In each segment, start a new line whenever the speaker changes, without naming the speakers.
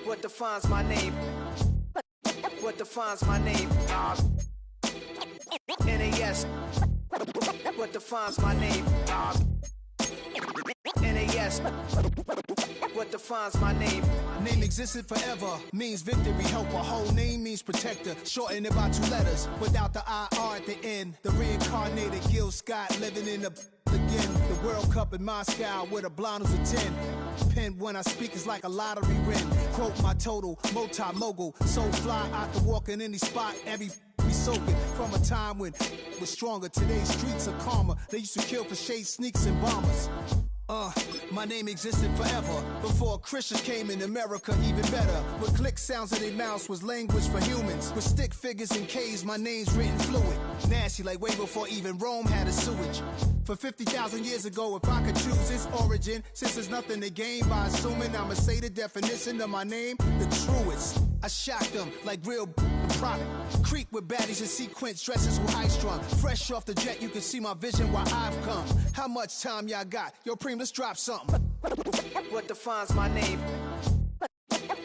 What defines my name? What defines my name? NAS. What defines my name? NAS. What defines my name?
Name existed forever, means victory, helper. Whole name means protector, shortened it by 2 letters, without the IR at the end. The reincarnated Gil Scott, living in the again. The World Cup in Moscow, with a blind who's a 10. Pen when I speak is like a lottery win. Quote my total, multi-mogul, so fly I can walk in any spot, every be soaking from a time when was stronger. Today's streets are calmer. They used to kill for shade sneaks and bombers. My name existed forever before Christians came in America, even better. With click sounds in their mouths was language for humans. With stick figures and K's, my name's written fluid. Nasty like way before even Rome had a sewage. For 50,000 years ago, if I could choose its origin, since there's nothing to gain by assuming I'ma say the definition of my name, the truest. I shocked them like real product. Creep with baddies in sequence, dresses with high strung. Fresh off the jet, you can see my vision where I've come. How much time y'all got? Yo, Preem, let's drop something.
What defines my name?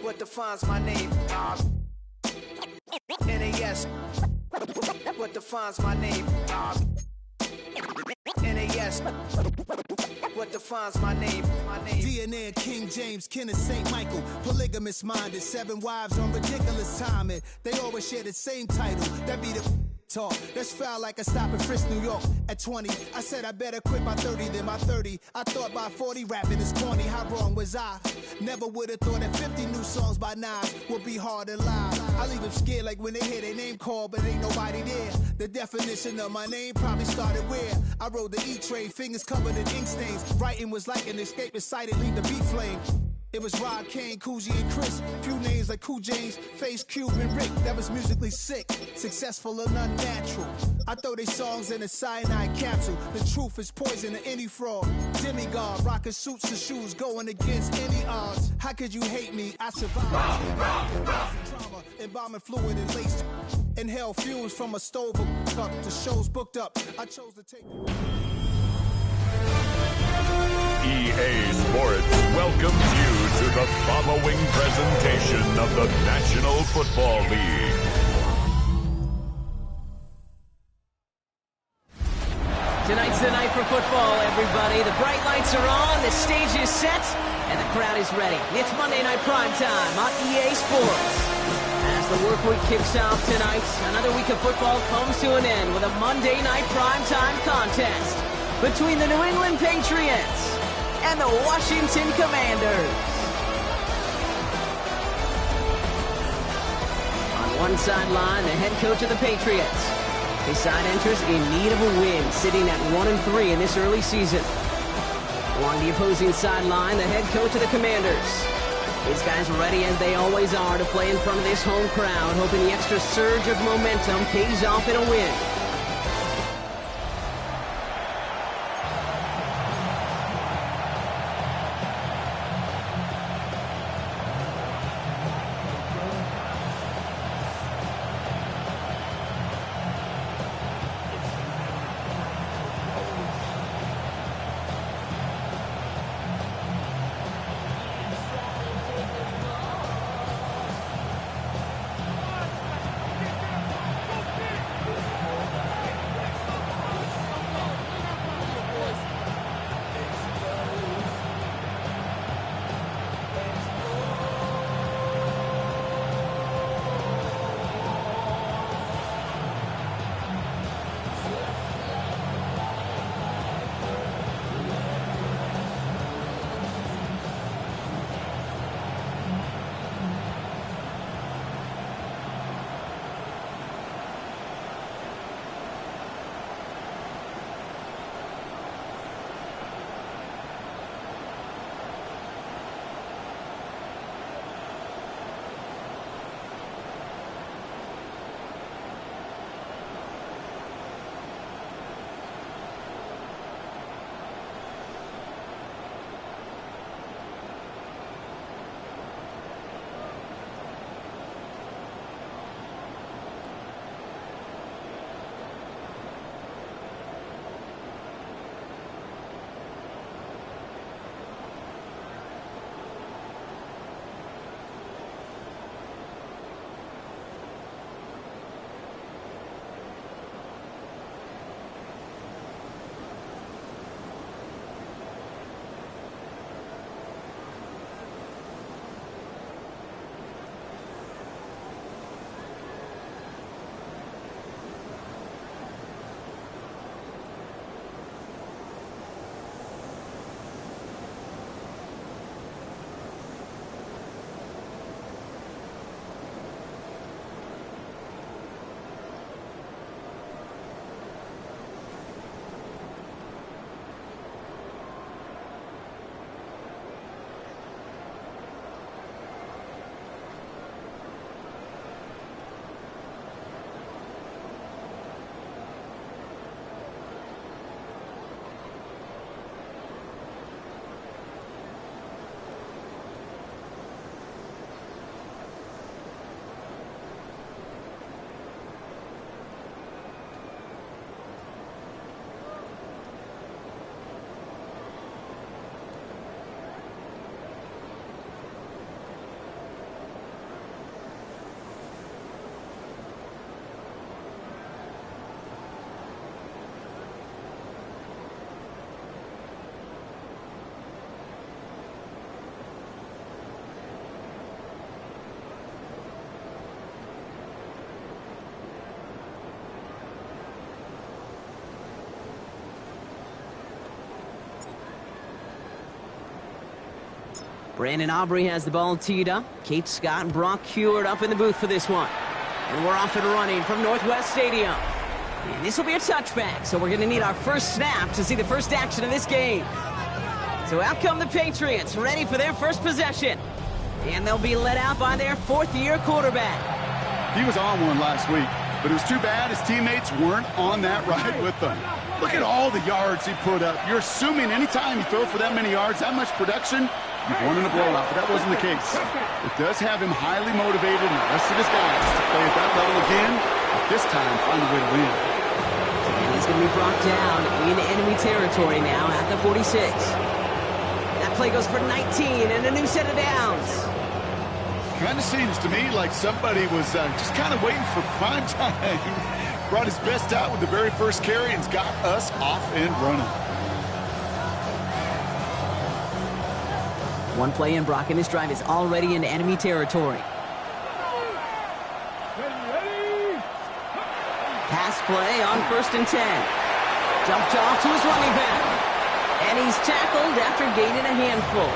What defines my name? NAS. What defines my name? NAS. What defines my name?
DNA of King James, kin of St. Michael. Polygamous minded, 7 wives on ridiculous timing. They always share the same title. That be the talk. That's foul like a stop in Frisk, New York. At 20, I said I better quit by 30 than by 30. I thought by 40 rapping is corny. How wrong was I? Never would have thought that 50 new songs by Nas would be hard to lie. I leave them scared like when they hear their name called, but ain't nobody there. The definition of my name probably started where I rode the E-train, fingers covered in ink stains. Writing was like an escape excited, leave the beat flame. It was Rob, Kane, Coogee, and Chris. Few names like Cool James, Face, Cube, and Rick. That was musically sick, successful and unnatural. I throw they songs in a cyanide capsule. The truth is poison to any fraud. Demigod, rocking suits and shoes, going against any odds. How could you hate me? I survived. Trauma, embalming fluid and lace. Inhale fumes from a stove up to shows booked up. I chose to take
EA Sports welcomes you to the following presentation of the National Football League.
Tonight's the night for football, everybody. The bright lights are on, the stage is set, and the crowd is ready. It's Monday Night Primetime on EA Sports. As the work week kicks off tonight, another week of football comes to an end with a Monday Night Primetime contest between the New England Patriots and the Washington Commanders. On one sideline, the head coach of the Patriots. His side enters in need of a win, sitting at 1-3 in this early season. Along the opposing sideline, the head coach of the Commanders. These guys ready as they always are to play in front of this home crowd, hoping the extra surge of momentum pays off in a win. Brandon Aubrey has the ball teed up. Kate Scott and Brock Heward up in the booth for this one. And we're off and running from Northwest Stadium. And this will be a touchback, so we're going to need our first snap to see the first action of this game. So out come the Patriots, ready for their first possession. And they'll be led out by their fourth-year quarterback.
He was on one last week, but it was too bad his teammates weren't on that ride with them. Look at all the yards he put up. You're assuming anytime you throw for that many yards, that much production, you've won in a blowout, but that wasn't the case. It does have him highly motivated and the rest of his guys to play at that level again, but this time find a way to win.
And he's going to be brought down in enemy territory now at the 46. That play goes for 19 and a new set of downs.
Kind of seems to me like somebody was just kind of waiting for prime time. Brought his best out with the very first carry and's got us off and running.
One play in, Brock in this drive is already in enemy territory. Pass play on 1st and 10. Jumped off to his running back. And he's tackled after gaining a handful.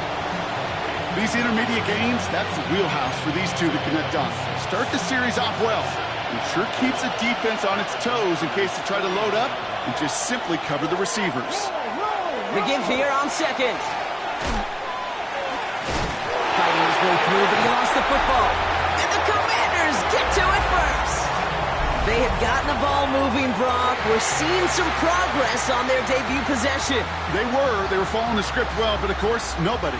These intermediate gains, that's the wheelhouse for these two to connect on. Start the series off well. It sure keeps the defense on its toes in case they try to load up and just simply cover the receivers.
The give here on 2nd. Fighting his way through, but he lost the football. And the Commanders get to it first. They had gotten the ball moving, Brock. We're seeing some progress on their debut possession.
They were following the script well, but of course, nobody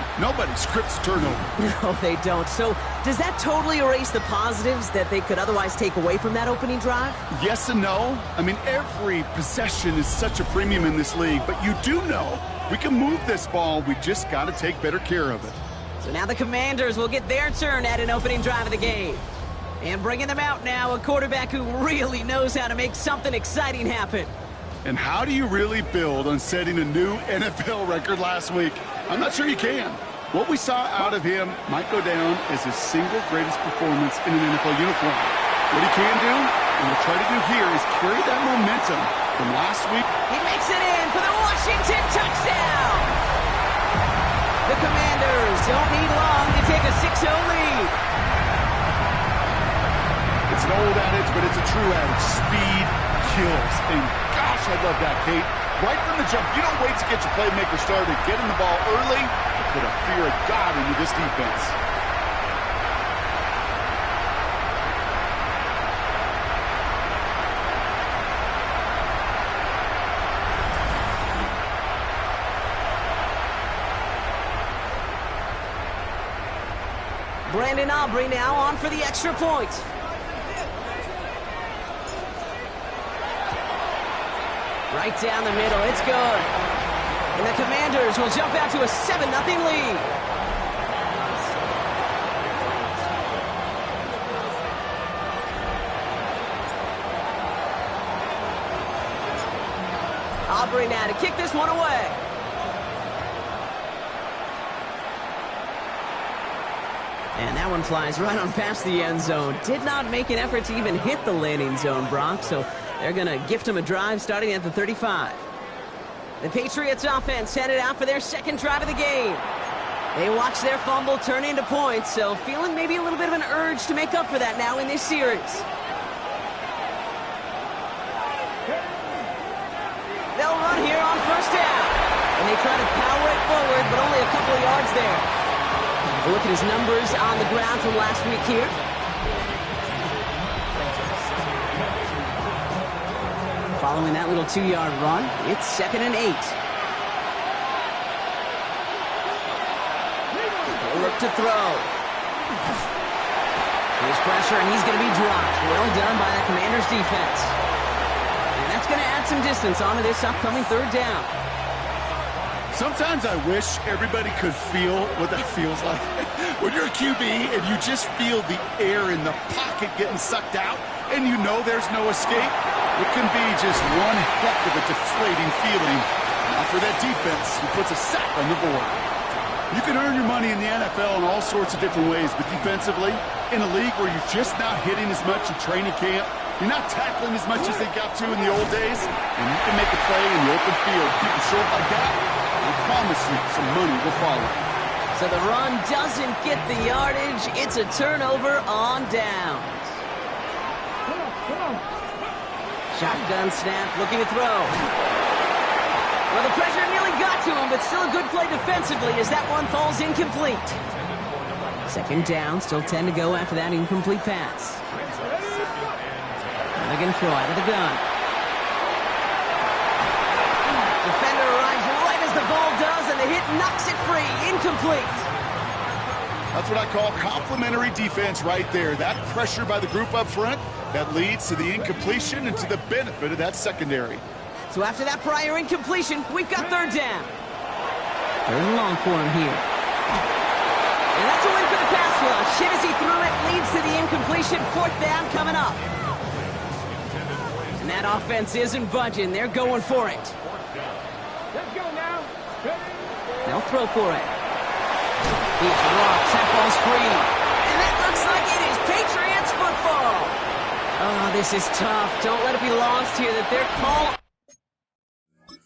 scripts turnover.
No, they don't. So does that totally erase the positives that they could otherwise take away from that opening drive?
Yes and no. I mean, every possession is such a premium in this league, but you do know we can move this ball. We just got to take better care of it.
So now the Commanders will get their turn at an opening drive of the game. And bringing them out now, a quarterback who really knows how to make something exciting happen.
And how do you really build on setting a new NFL record last week? I'm not sure you can. What we saw out of him might go down as his single greatest performance in an NFL uniform. What he can do, and we'll try to do here, is carry that momentum from last week.
He makes it in for the Washington touchdown! The Commanders don't need long to take a 6-0 lead.
It's an old adage, but it's a true adage. Speed kills. And gosh, I love that, Kate. Right from the jump, you don't wait to get your playmaker started. Getting the ball early, put a fear of God into this defense.
Brandon Aubrey now on for the extra point. Right down the middle, it's good. And the Commanders will jump out to a 7-0 lead. Aubrey now to kick this one away. And that one flies right on past the end zone. Did not make an effort to even hit the landing zone, Brock, so they're going to gift him a drive starting at the 35. The Patriots offense headed out for their second drive of the game. They watch their fumble turn into points, so feeling maybe a little bit of an urge to make up for that now in this series. They'll run here on 1st down. And they try to power it forward, but only a couple of yards there. A look at his numbers on the ground from last week here. Following that little 2-yard run, it's 2nd and 8. They look to throw. Here's pressure, and he's going to be dropped. Well done by the Commanders' defense. And that's going to add some distance onto this upcoming 3rd down.
Sometimes I wish everybody could feel what that feels like. When you're a QB and you just feel the air in the pocket getting sucked out and you know there's no escape, it can be just one heck of a deflating feeling. Now for that defense who puts a sack on the board. You can earn your money in the NFL in all sorts of different ways, but defensively, in a league where you're just not hitting as much in training camp, you're not tackling as much as they got to in the old days, and you can make a play in the open field. Keep it short like that, I promise you some money will follow.
So the run doesn't get the yardage. It's a turnover on downs. Shotgun snap, looking to throw. Well, the pressure nearly got to him, but still a good play defensively as that one falls incomplete. Second down, still 10 to go after that incomplete pass. They're going to throw out of the gun. Defender arrives right as the ball does, and the hit knocks it free. Incomplete.
That's what I call complimentary defense right there. That pressure by the group up front, that leads to the incompletion and to the benefit of that secondary.
So after that prior incompletion, we've got third down. Third and long for him here. And that's a win for the pass rush. Hit as he threw it, leads to the incompletion. Fourth down coming up. And that offense isn't budging. They're going for it.
Let's go now.
They'll throw for it. He's rocked. That ball's free. And that looks like it is Patriots football. Oh, this is tough. Don't let it be lost here that their call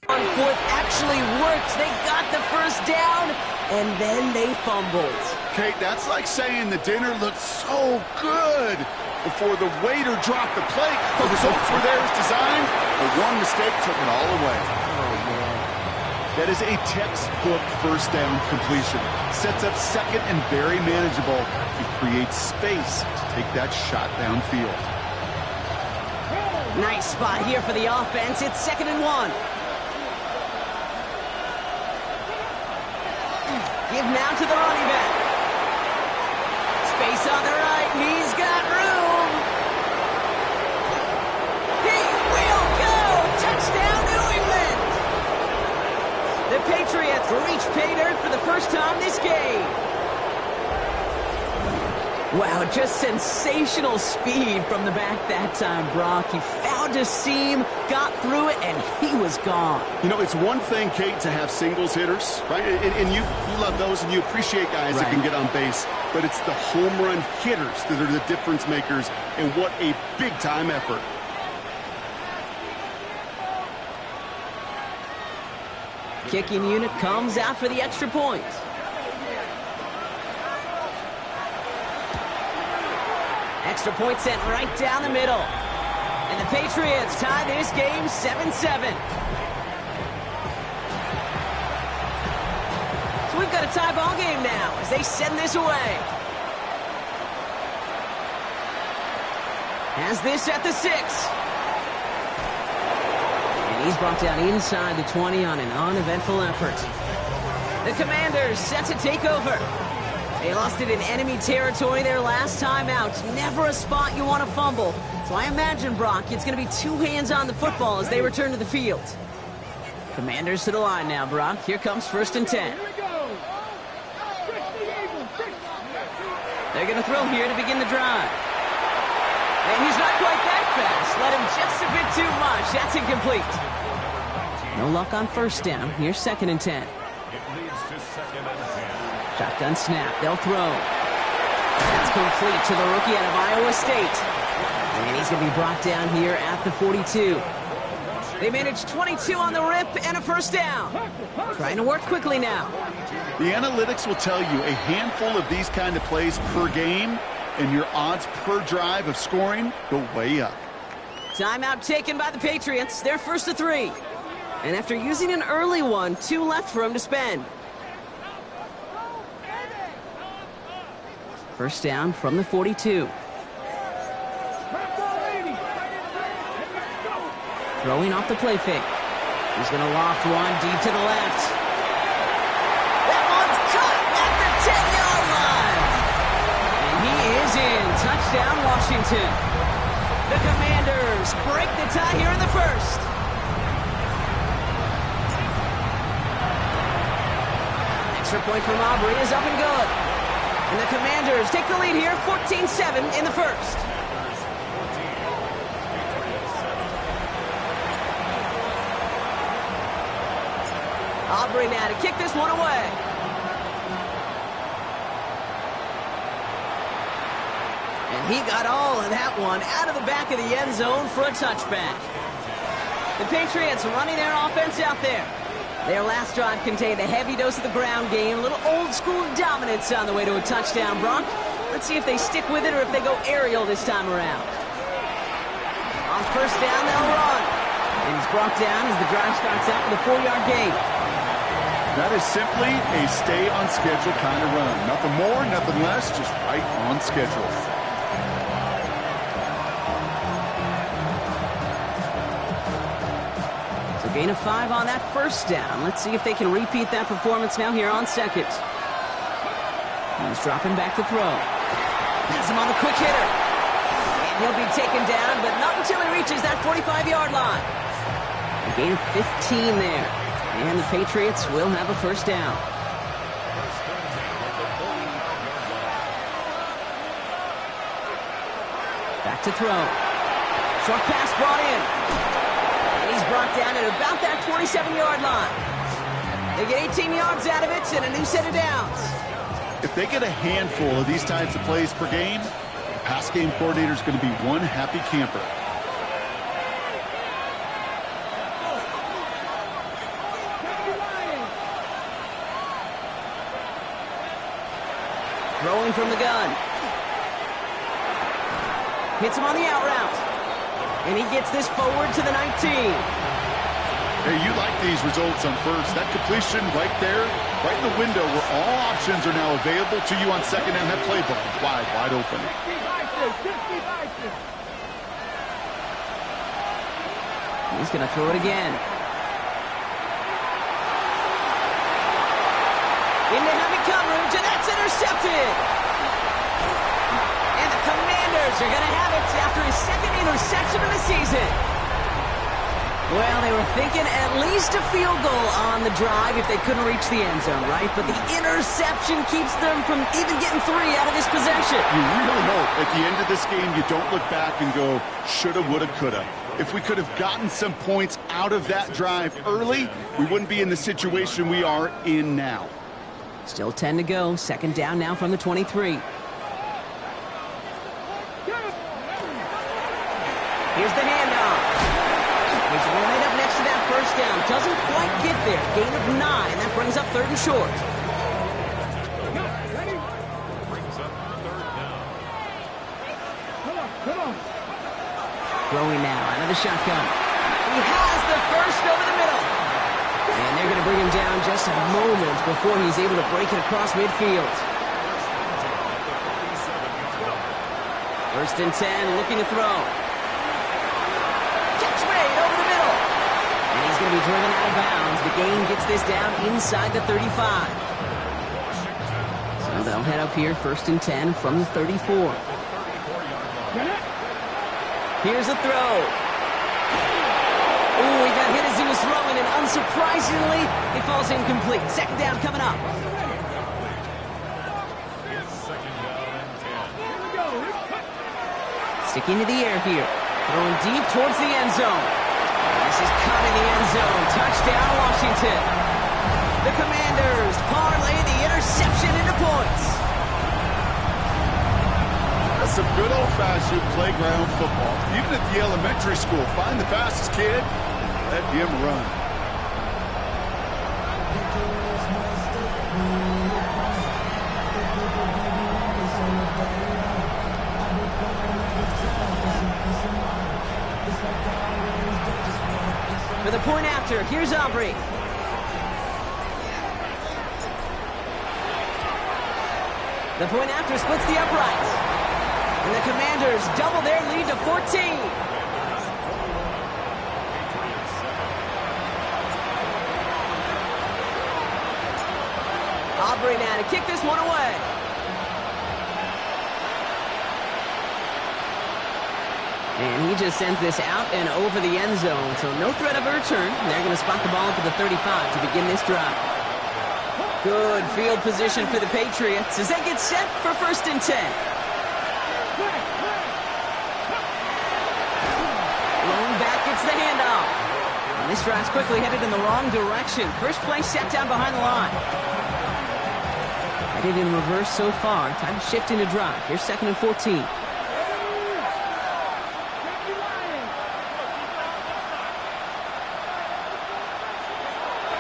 on fourth actually works. They got the first down, and then they fumbled.
Kate, that's like saying the dinner looked so good before the waiter dropped the plate. The results were there as designed, but one mistake took it all away.
Oh, man.
That is a textbook first down completion. Sets up second and very manageable. It creates space to take that shot downfield.
Nice spot here for the offense. It's 2nd and 1. Give now to the running back. Space on the right. He's got room. He will go. Touchdown, New England. The Patriots reach pay dirt for the first time this game. Wow, just sensational speed from the back that time, Brock. He found a seam, got through it, and he was gone.
You know, it's one thing, Kate, to have singles hitters, right? And you love those, and you appreciate guys that can get on base. But it's the home run hitters that are the difference makers, and what a big-time effort.
Kicking unit comes out for the extra point. Extra point sent right down the middle. And the Patriots tie this game 7-7. So we've got a tie ball game now as they send this away. Has this at the 6. And he's brought down inside the 20 on an uneventful effort. The Commanders set to take over. They lost it in enemy territory their last time out. Never a spot you want to fumble. So I imagine, Brock, it's going to be two hands on the football as they return to the field. Commanders to the line now, Brock. Here comes 1st and 10. They're going to throw here to begin the drive. And he's not quite that fast. Let him just a bit too much. That's incomplete. No luck on 1st down. Here's 2nd and 10. Shotgun snap. They'll throw. That's complete to the rookie out of Iowa State. And he's going to be brought down here at the 42. They managed 22 on the rip and a 1st down. Trying to work quickly now.
The analytics will tell you a handful of these kind of plays per game, and your odds per drive of scoring go way up.
Timeout taken by the Patriots. They're 1st to 3. And after using an early one, 2 left for him to spend. 1st down from the 42. Throwing off the play fake. He's going to loft one deep to the left. That one's caught at the 10-yard line. And he is in. Touchdown, Washington. The Commanders break the tie here in the 1st. Extra point from Aubrey is up and good. And the Commanders take the lead here, 14-7 in the 1st. Aubrey now to kick this one away. And he got all of that one out of the back of the end zone for a touchback. The Patriots running their offense out there. Their last drive contained a heavy dose of the ground game, a little old-school dominance on the way to a touchdown, Brock. Let's see if they stick with it or if they go aerial this time around. On first down, they'll run. And he's brought down as the drive starts out with a 4-yard gain.
That is simply a stay-on-schedule kind of run. Nothing more, nothing less, just right on schedule.
Gain of 5 on that first down. Let's see if they can repeat that performance now here on second. He's dropping back to throw. Has him on the quick hitter. And he'll be taken down, but not until he reaches that 45-yard line. A gain of 15 there. And the Patriots will have a first down. Back to throw. Short pass brought in. He's brought down at about that 27-yard line. They get 18 yards out of it and a new set of downs.
If they get a handful of these types of plays per game, the pass game coordinator is going to be one happy camper.
Throwing from the gun. Hits him on the out route. And he gets this forward to the 19.
Hey, you like these results on first. That completion right there, right in the window where all options are now available to you on second down. That playbook wide open.
He's going to throw it again. Into heavy coverage, and that's intercepted. And the Commanders are going to have it after his second interception of the season. Well, they were thinking at least a field goal on the drive if they couldn't reach the end zone, right? But the interception keeps them from even getting 3 out of this possession.
You really hope at the end of this game you don't look back and go, shoulda, woulda, coulda. If we could have gotten some points out of that drive early, we wouldn't be in the situation we are in now.
Still 10 to go. Second down now from the 23. Here's the handoff. He's right up next to that first down. Doesn't quite get there. Gain of 9. That brings up 3rd and short. Throwing now out of the shotgun. He has the first over the middle. And they're going to bring him down just a moment before he's able to break it across midfield. 1st and 10, looking to throw. Catch made over the middle. And he's going to be driven out of bounds. The gain gets this down inside the 35. So they'll head up here, 1st and 10 from the 34. Here's a throw. Ooh, he got hit as he was throwing, and unsurprisingly, it falls incomplete. Second down coming up. Sticking to the air here. Throwing deep towards the end zone. This is caught in the end zone. Touchdown, Washington. The Commanders parlay the interception into points.
That's some good old-fashioned playground football. Even at the elementary school, find the fastest kid, let him run.
For the point after, here's Aubrey. The point after splits the uprights. And the Commanders double their lead to 14. Aubrey now to kick this one away. And he just sends this out and over the end zone, so no threat of a return. They're going to spot the ball up at the 35 to begin this drive. Good field position for the Patriots as they get set for 1st and 10. Lone back gets the handoff. And this drive's quickly headed in the wrong direction. First play set down behind the line. Headed in reverse so far. Time to shift into drive. Here's 2nd and 14.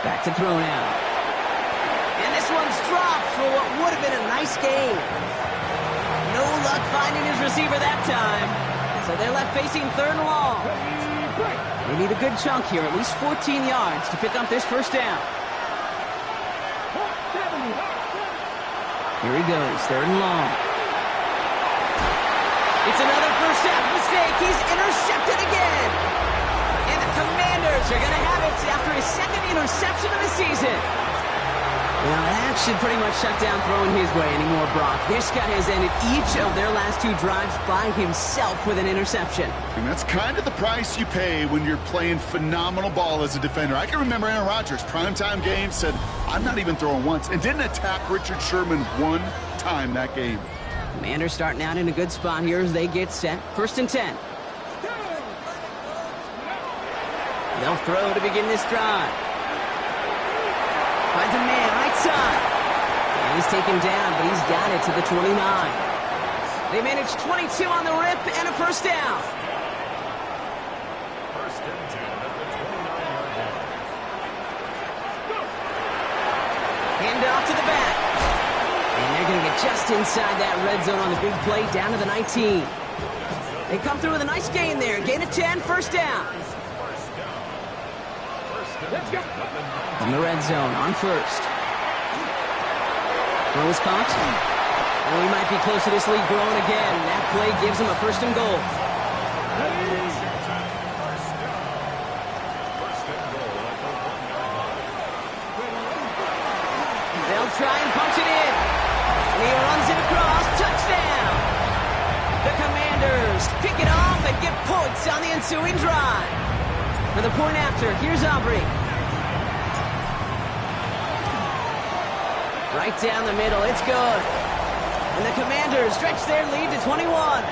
Back to throw now. And this one's dropped for what would have been a nice gain. No luck finding his receiver that time. So they're left facing 3rd and long. They need a good chunk here, at least 14 yards to pick up this first down. Here he goes, 3rd and long. It's another first half mistake. He's intercepted again. And the Commanders are going to have it after his 2nd interception of the season. Well, that should pretty much shut down throwing his way anymore, Brock. This guy has ended each of their last 2 drives by himself with an interception.
And that's kind of the price you pay when you're playing phenomenal ball as a defender. I can remember Aaron Rodgers, primetime game, said, I'm not even throwing once, and didn't attack Richard Sherman one time that game.
Commanders starting out in a good spot here as they get set. 1st and 10. They'll throw to begin this drive. Finds a man right side. And he's taken down, but he's got it to the 29. They managed 22 on the rip and a first down.
First and 10 at the 29-yard line.
Hand off to the back. And they're going to get just inside that red zone on the big play, down to the 19. They come through with a nice gain there. Gain of 10, first down.
Let's go.
From the red zone on 1st. Throw is caught. And we might be close to this lead growing again. That play gives them a 1st and goal. They'll try and punch it in. And he runs it across. Touchdown. The Commanders pick it off and get points on the ensuing drive. For the point after, here's Aubrey. Right down the middle, it's good. And the Commanders stretch their lead to 21.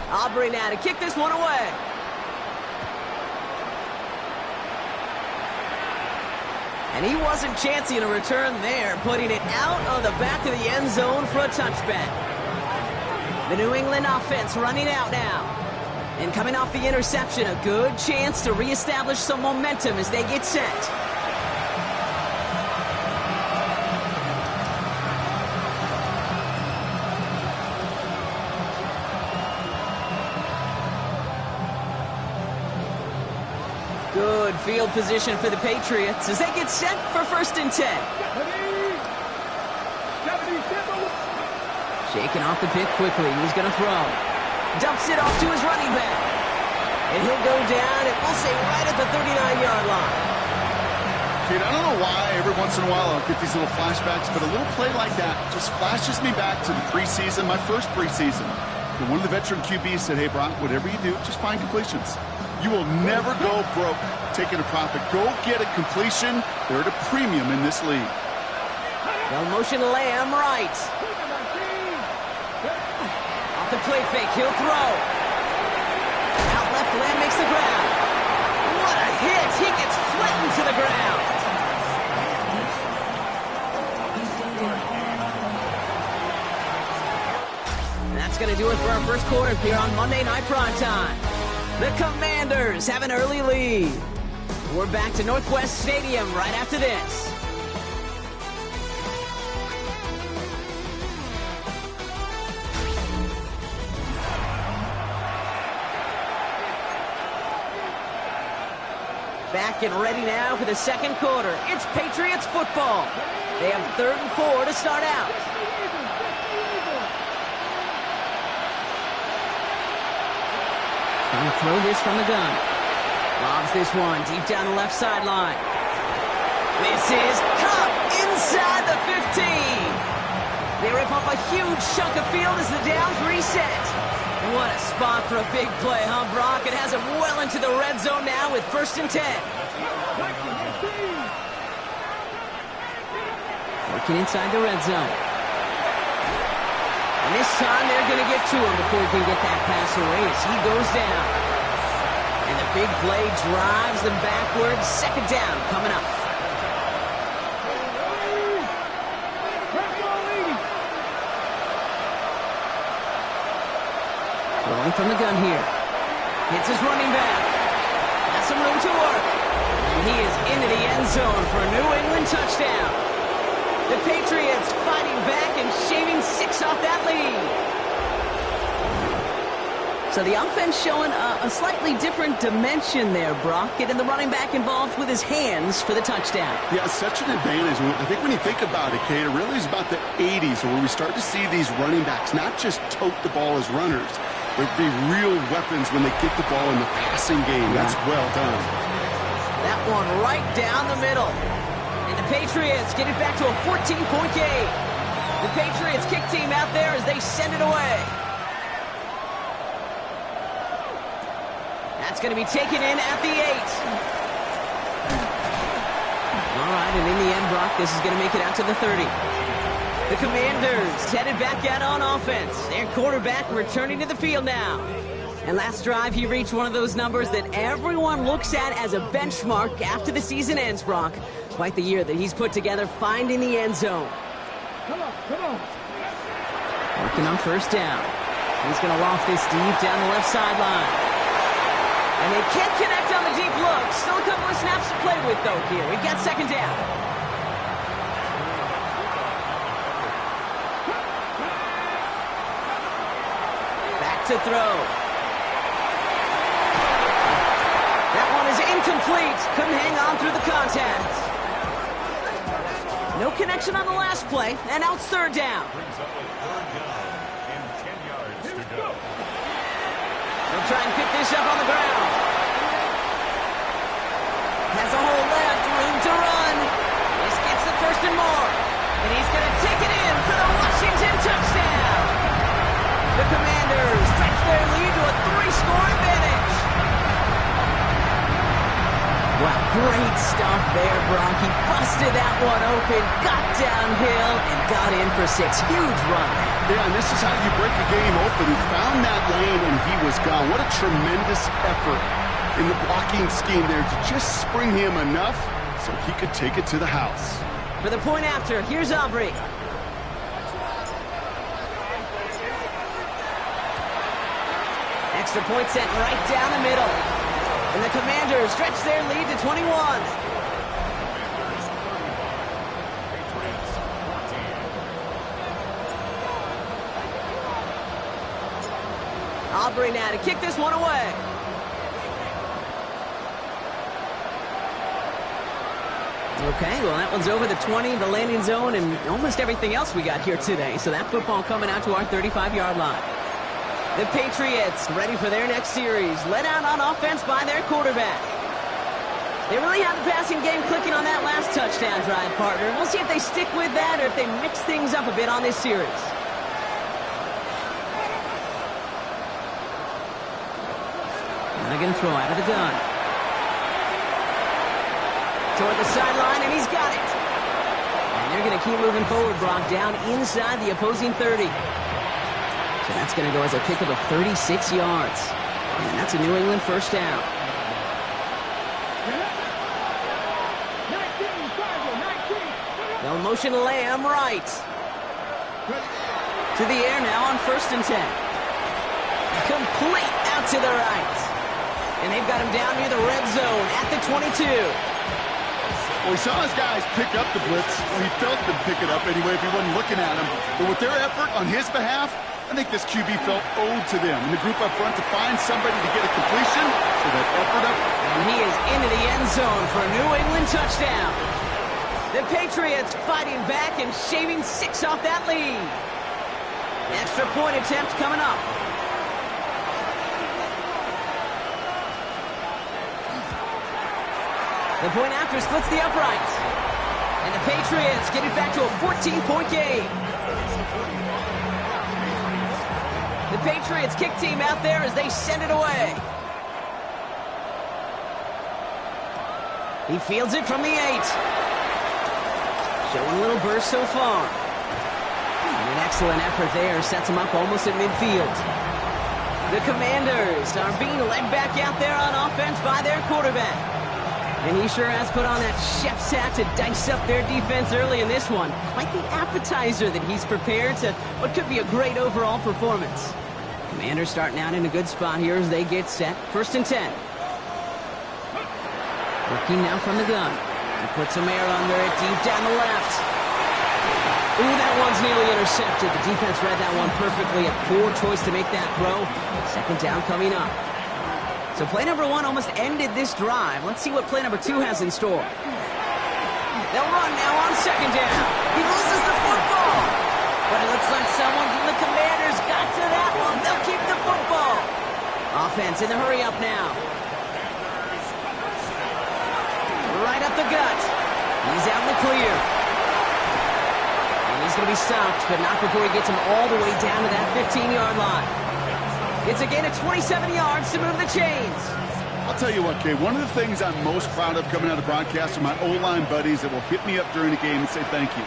Aubrey now to kick this one away. And he wasn't chancing a return there, putting it out of the back of the end zone for a touchback. The New England offense running out now. And coming off the interception, a good chance to reestablish some momentum as they get set. Good field position for the Patriots as they get set for 1st and 10. Shaking off the pick quickly. He's going to throw. Dumps it off to his running back. And he'll go down, and we'll say right at the 39-yard line.
Dude, I don't know why every once in a while I'll get these little flashbacks, but a little play like that just flashes me back to the preseason, my first preseason. And one of the veteran QBs said, hey, Brock, whatever you do, just find completions. You will never go broke taking a profit. Go get a completion. They're at a premium in this league.
They'll motion Lamb right. Off the play fake, he'll throw. Out left, Lamb makes the grab. What a hit! He gets flattened to the ground. And that's going to do it for our first quarter here on Monday Night Primetime. The Commanders have an early lead. We're back to Northwest Stadium right after this. Back and ready now for the second quarter. It's Patriots football. They have 3rd and 4 to start out. Trying to throw this from the gun. Lobs this one deep down the left sideline. This is caught inside the 15. They rip off a huge chunk of field as the downs reset. What a spot for a big play, huh, Brock? It has him well into the red zone now with 1st and 10. Working inside the red zone. And this time they're going to get to him before he can get that pass away as he goes down. And the big play drives them backwards. Second down coming up. Throwing from the gun here. Hits his running back. Has some room to work. And he is into the end zone for a New England touchdown. The Patriots fighting back and shaving 6 off that lead. So the offense showing a slightly different dimension there, Brock. Getting the running back involved with his hands for the touchdown.
Yeah, such an advantage. I think when you think about it, Kate, it really is about the 80s where we start to see these running backs not just tote the ball as runners, but be real weapons when they get the ball in the passing game. Yeah. That's well done.
That one right down the middle. And the Patriots get it back to a 14-point game. The Patriots kick team out there as they send it away. That's going to be taken in at the 8. All right, and in the end, Brock, this is going to make it out to the 30. The Commanders headed back out on offense. Their quarterback returning to the field now. And last drive, he reached one of those numbers that everyone looks at as a benchmark after the season ends, Brock. Quite the year that he's put together, finding the end zone.
Come on.
Working on first down. He's going to loft this deep down the left sideline. And they can't connect on the deep look. Still a couple of snaps to play with, though, here. We've got second down. Back to throw. That one is incomplete. Couldn't hang on through the contact. No connection on the last play, and now it's third down.
Brings up a third down and 10 yards to go.
They'll try and pick this up on the ground. Has a hole left, room to run. This gets the first and more. And he's going to take it in for the Washington touchdown. The Commanders stretch their lead to a 3-score advantage. Wow, great stuff there, Brock. He busted that one open, got downhill, and got in for 6. Huge run.
Yeah, and this is how you break a game open. He found that lane, and he was gone. What a tremendous effort in the blocking scheme there to just spring him enough so he could take it to the house.
For the point after, here's Aubrey. Extra point set right down the middle. And the Commanders stretch their lead to 21. Aubrey now to kick this one away. Okay, well, that one's over the 20, the landing zone, and almost everything else we got here today. So that football coming out to our 35-yard line. The Patriots ready for their next series, led out on offense by their quarterback. They really have the passing game clicking on that last touchdown drive, partner. We'll see if they stick with that or if they mix things up a bit on this series. Now going to throw out of the gun. Toward the sideline, and he's got it. And they're going to keep moving forward, Brock, down inside the opposing 30. So that's going to go as a pickup of 36 yards. And that's a New England first down.
19.
They'll motion Lamb right. To the air now on 1st and 10. Complete out to the right. And they've got him down near the red zone at the 22.
Well, we saw his guys pick up the blitz. Well, he felt them pick it up anyway if he wasn't looking at him. But with their effort on his behalf, I think this QB felt owed to them. And the group up front to find somebody to get a completion, so that effort up.
And he is into the end zone for a New England touchdown. The Patriots fighting back and shaving 6 off that lead. Extra point attempt coming up. The point after splits the uprights. And the Patriots get it back to a 14-point game. The Patriots kick team out there as they send it away. He fields it from the 8. Showing a little burst so far. And an Excellent effort there. Sets him up almost at midfield. The Commanders are being led back out there on offense by their quarterback. And he sure has put on that chef's hat to dice up their defense early in this one. Quite the appetizer that he's prepared to what could be a great overall performance. Commanders starting out in a good spot here as they get set. 1st and 10. Working now from the gun. He puts some air under it deep down the left. Ooh, that one's nearly intercepted. The defense read that one perfectly. A poor choice to make that throw. 2nd down coming up. So play number 1 almost ended this drive. Let's see what play number 2 has in store. They'll run now on 2nd down. He loses the football. But it looks like someone from the Commanders got to that one. They'll keep the football. Offense in the hurry up now. Right up the gut. He's out in the clear. And he's going to be stopped, but not before he gets him all the way down to that 15-yard line. It's a gain of 27 yards to move the chains.
I'll tell you what, Kay, one of the things I'm most proud of coming out of the broadcast are my O-line buddies that will hit me up during the game and say thank you.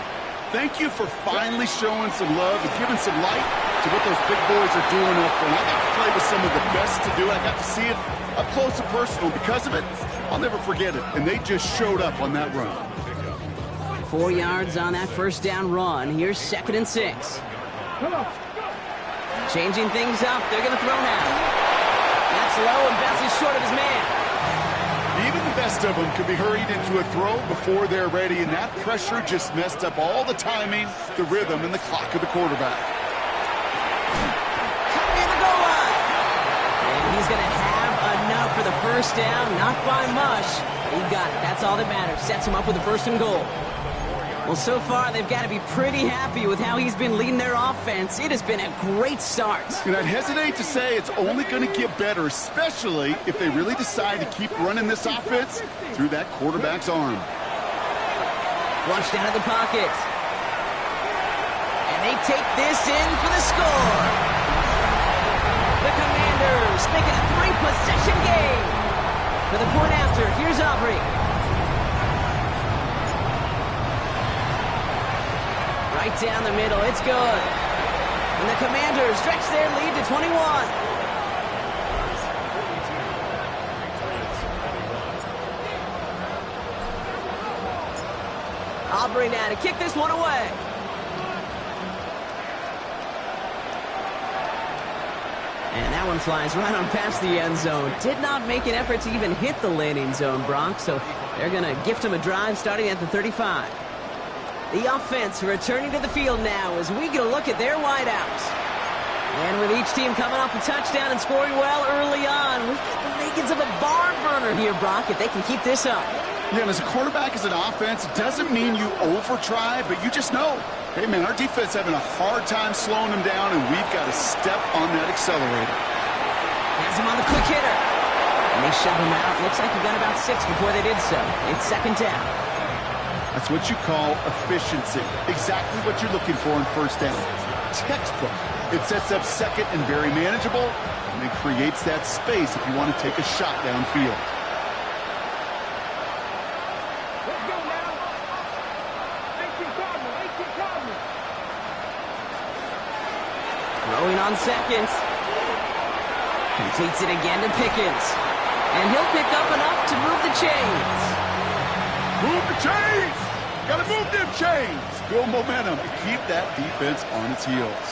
Thank you for finally showing some love and giving some light to what those big boys are doing up front. I got to play with some of the best to do it. I got to see it up close and personal. Because of it, I'll never forget it. And they just showed up on that run.
4 yards on that 1st down run. Here's 2nd and 6.
Come on.
Changing things up. They're going to throw now. That's low and bounces short of his man.
Even the best of them could be hurried into a throw before they're ready, and that pressure just messed up all the timing, the rhythm, and the clock of the quarterback.
Coming in the goal line. And he's going to have enough for the 1st down. Not by much. He got it. That's all that matters. Sets him up with the 1st and goal. Well, so far, they've got to be pretty happy with how he's been leading their offense. It has been a great start.
And I'd hesitate to say it's only going to get better, especially if they really decide to keep running this offense through that quarterback's arm.
Flushed out of the pocket. And they take this in for the score. The Commanders make it a 3-possession game. For the point after, here's Aubrey. Right down the middle, it's good. And the Commanders stretch their lead to 21. Aubrey now to kick this one away. And that one flies right on past the end zone. Did not make an effort to even hit the landing zone, Brock, so they're going to gift him a drive starting at the 35. The offense returning to the field now as we get a look at their wideouts. And with each team coming off a touchdown and scoring well early on, we've got the makings of a barn burner here, Brock, if they can keep this up.
Yeah, and as a quarterback, as an offense, it doesn't mean you over-try, but you just know, hey, man, our defense having a hard time slowing them down, and we've got to step on that accelerator.
Has him on the quick hitter. And they shove him out. Looks like he got about 6 before they did so. It's 2nd down.
That's what you call efficiency. Exactly what you're looking for in 1st down. Textbook. It sets up 2nd and very manageable, and it creates that space if you want to take a shot downfield.
Let's go now. 18 Cardinal.
Throwing on 2nd. Completes it again to Pickens. And he'll pick up enough to move the chains.
Move the chains! Gotta move them chains! Build momentum and keep that defense on its heels.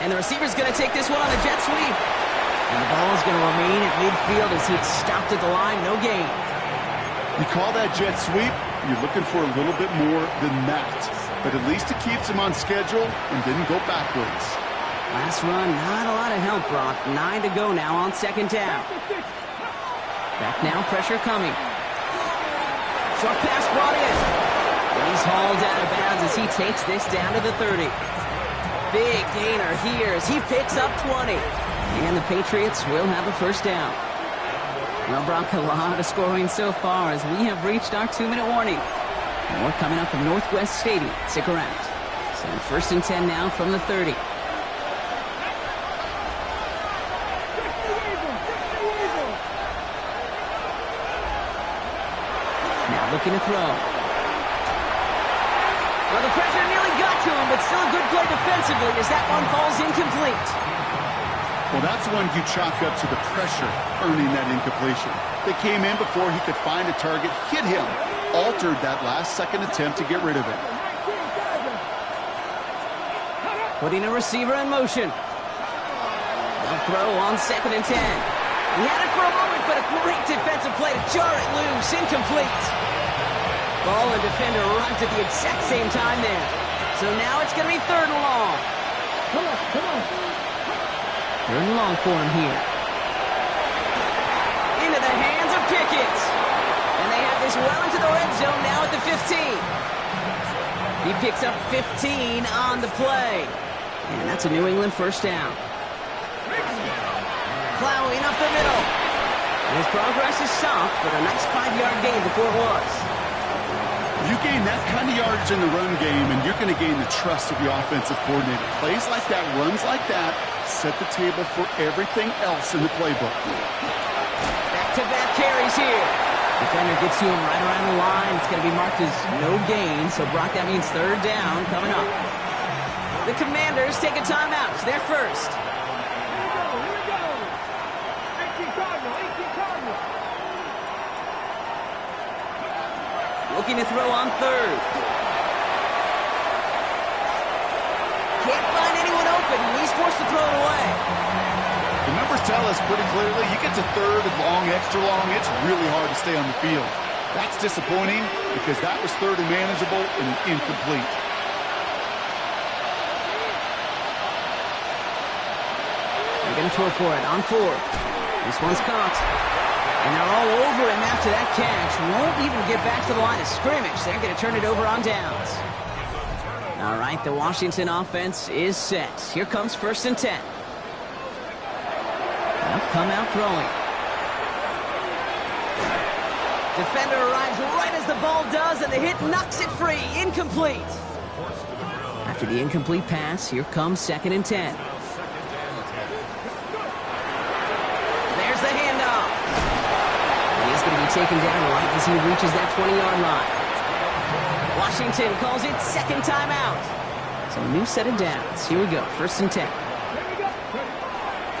And the receiver's going to take this one on a jet sweep. And the ball is going to remain at midfield as he stopped at the line. No gain.
You call that jet sweep, you're looking for a little bit more than that. But at least it keeps him on schedule and didn't go backwards.
Last run, not a lot of help, Brock. 9 to go now on 2nd down. Back now, pressure coming. Short pass brought in. And he's hauled out of bounds as he takes this down to the 30. Big gainer here as he picks up 20. And the Patriots will have a 1st down. Well, Brock, a lot of scoring so far as we have reached our 2-minute warning. More coming up from Northwest Stadium. Stick around. So 1st and 10 now from the 30. Now looking to throw. Well, the pressure nearly got to him, but still a good play defensively as that one falls incomplete.
Well, that's one you chalk up to the pressure earning that incompletion. They came in before he could find a target, hit him, altered that last-second attempt to get rid of it.
Putting a receiver in motion. They'll throw on 2nd and 10. He had it for a moment, but a great defensive play to jar it loose. Incomplete. Ball and defender arrived at the exact same time there. So now it's going to be 3rd and long.
Come on.
3rd and long for him here. Into the hands of Pickett. And they have this well into the red zone now at the 15. He picks up 15 on the play. And that's a New England 1st down. Plowing up the middle. And his progress is stopped, but a nice 5-yard gain before it was.
You gain that kind of yardage in the run game, and you're going to gain the trust of your offensive coordinator. Plays like that, runs like that, set the table for everything else in the playbook.
Back-to-back carries here. Defender gets to him right around the line. It's going to be marked as no gain, so Brock, that means 3rd down coming up. The Commanders take a timeout. They're first.
Here we go. 18 Cardinals.
Looking to throw on 3rd. Can't find anyone open. He's forced to throw it away.
The numbers tell us pretty clearly, you get to 3rd and long, extra long, it's really hard to stay on the field. That's disappointing because that was 3rd and manageable and an incomplete.
They're going to throw for it on 4th. This one's caught. And they're all over him after that catch. Won't even get back to the line of scrimmage. They're going to turn it over on downs. All right, the Washington offense is set. Here comes 1st and 10. They'll come out throwing. Defender arrives right as the ball does, and the hit knocks it free. Incomplete. After the incomplete pass, here comes 2nd and 10. There's the handoff. He's going to be taken down right as he reaches that 20-yard line. Washington calls it 2nd timeout. So a new set of downs. Here we go. 1st and 10.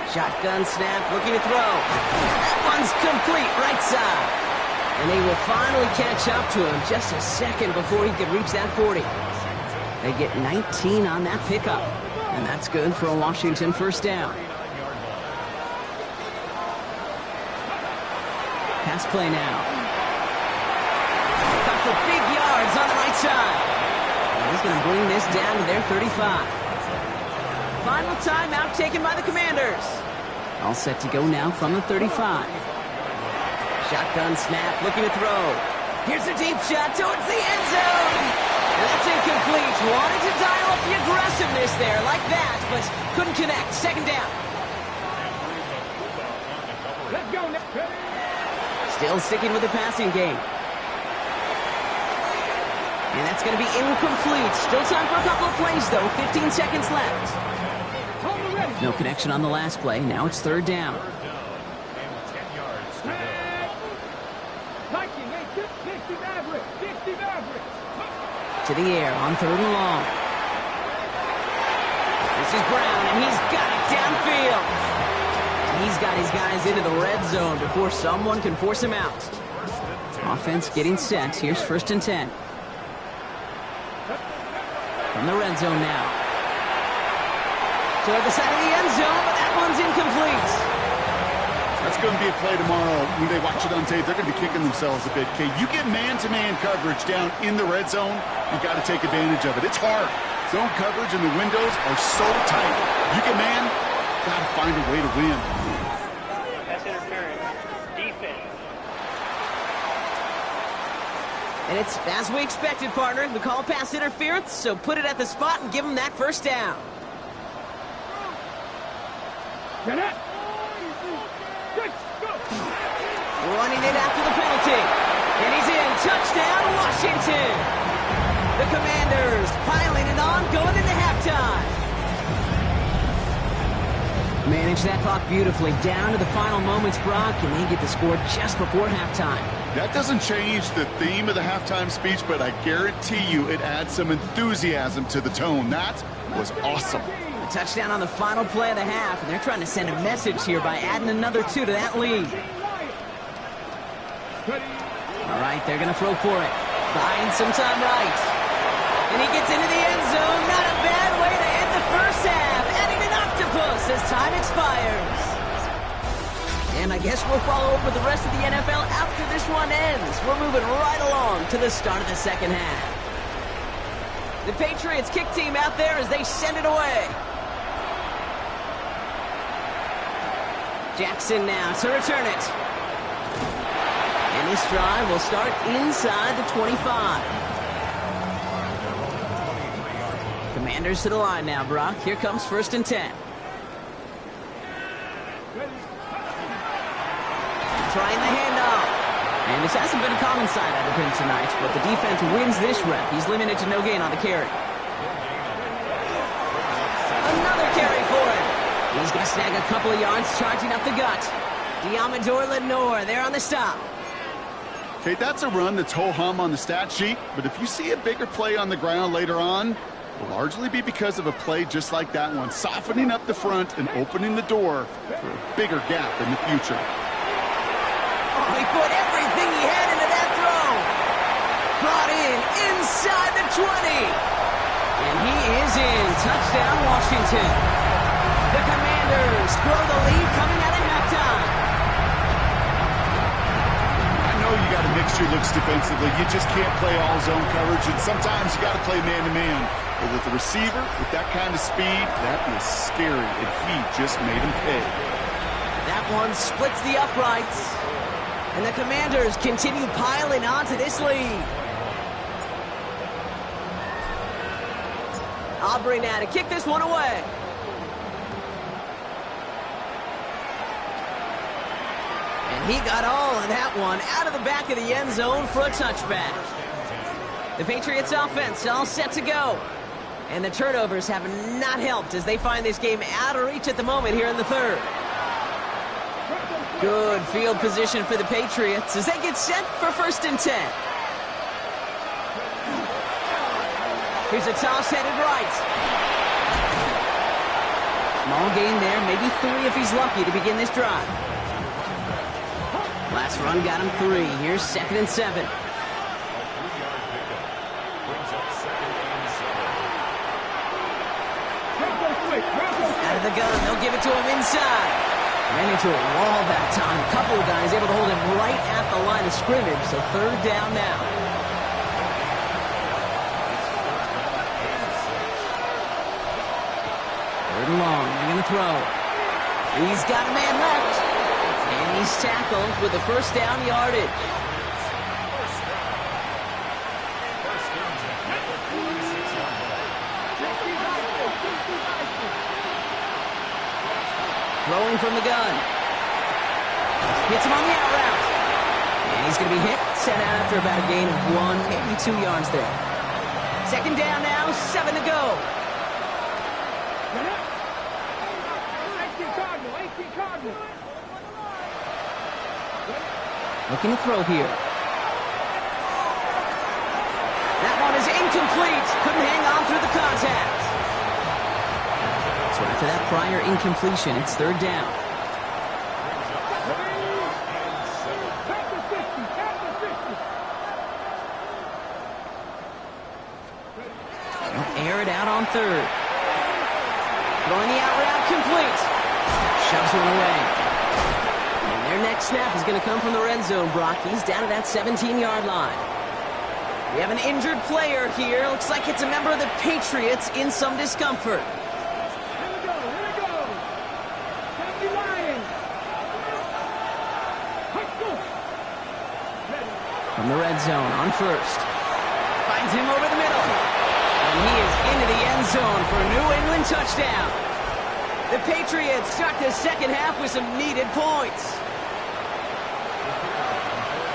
Shotgun snap, looking to throw. That one's complete, right side. And they will finally catch up to him just a second before he could reach that 40. They get 19 on that pickup. And that's good for a Washington 1st down. Pass play now. Got for big yards on the right side. And he's going to bring this down to their 35. Final timeout taken by the Commanders. All set to go now from the 35. Shotgun snap, looking to throw. Here's a deep shot towards the end zone. And that's incomplete. Wanted to dial up the aggressiveness there like that, but couldn't connect. 2nd down.
Let's go now.
Still sticking with the passing game. And that's going to be incomplete. Still time for a couple of plays, though. 15 seconds left. No connection on the last play. Now it's 3rd down. To the air on 3rd and long. This is Brown, and he's got it downfield. He's got his guys into the red zone before someone can force him out. Offense getting set. Here's 1st and 10. From the red zone now. Toward the side of the end zone, but that one's incomplete.
That's going to be a play tomorrow. When they watch it on tape, they're going to be kicking themselves a bit. Okay, you get man-to-man coverage down in the red zone, you got to take advantage of it. It's hard. Zone coverage and the windows are so tight. You get man, got to find a way to win.
That's interference. Defense.
And it's as we expected, partner. We call pass interference, so put it at the spot and give him that 1st down.
Get it.
Running it after the penalty. And he's in. Touchdown, Washington. The Commanders piling it on, going into halftime. Manage that clock beautifully. Down to the final moments, Brock, and they get the score just before halftime.
That doesn't change the theme of the halftime speech, but I guarantee you it adds some enthusiasm to the tone. That was awesome.
A touchdown on the final play of the half, and they're trying to send a message here by adding another 2 to that lead. All right, they're going to throw for it. Buying some time right. And he gets into the end zone. Not a bad way to end the first half. Adding an octopus as time expires. And I guess we'll follow up with the rest of the NFL after this one ends. We're moving right along to the start of the second half. The Patriots kick team out there as they send it away. Jackson now to return it. And this drive will start inside the 25. Commanders to the line now, Brock. Here comes 1st and 10. Trying the handoff. And this hasn't been a common sight out of him tonight, but the defense wins this rep. He's limited to no gain on the carry. Another carry for him. He's going to snag a couple of yards, charging up the gut. Diamador Lenore there on the stop.
Okay, that's a run that's ho-hum on the stat sheet, but if you see a bigger play on the ground later on, it'll largely be because of a play just like that one, softening up the front and opening the door for a bigger gap in the future.
Oh, he put everything he had into that throw. Brought in inside the 20. And he is in. Touchdown, Washington. The Commanders grow the lead coming out of halftime.
I know you got to mix your looks defensively. You just can't play all zone coverage, and sometimes you got to play man-to-man. But with the receiver, with that kind of speed, that is scary, and he just made him pay.
That one splits the uprights. And the Commanders continue piling onto this lead. Aubrey now to kick this one away. And he got all of that one out of the back of the end zone for a touchback. The Patriots offense all set to go. And the turnovers have not helped as they find this game out of reach at the moment here in the third. Good field position for the Patriots as they get set for 1st and 10. Here's a toss headed right. Small gain there, maybe 3 if he's lucky to begin this drive. Last run got him 3. Here's 2nd and 7. Out of the gun, they'll give it to him inside. Ran into a wall that time. A couple of guys able to hold him right at the line of scrimmage, so 3rd down now. Third and long, they're going to throw. He's got a man left. And he's tackled with a 1st down yardage. Throwing from the gun. Hits him on the out route. And he's going to be hit, set out after about a gain of 1, maybe 2 yards there. 2nd down now, 7 to go. Looking to throw here. That one is incomplete. Couldn't hang on through the contact. So after that prior incompletion, it's 3rd down. They'll air it out on 3rd. Throwing the out route complete. Shoves one away. And their next snap is going to come from the red zone, Brock. He's down at that 17-yard line. We have an injured player here. Looks like it's a member of the Patriots in some discomfort. From the red zone on 1st. Finds him over the middle. And he is into the end zone for a New England touchdown. The Patriots start the second half with some needed points.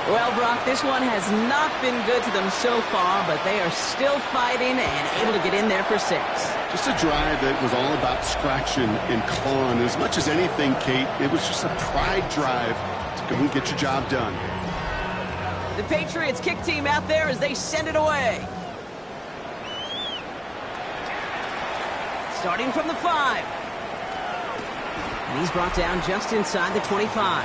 Well, Brock, this one has not been good to them so far, but they are still fighting and able to get in there for 6.
Just a drive that was all about scratching and clawing. As much as anything, Kate, it was just a pride drive to go and get your job done.
The Patriots kick team out there as they send it away. Starting from the 5. And he's brought down just inside the 25.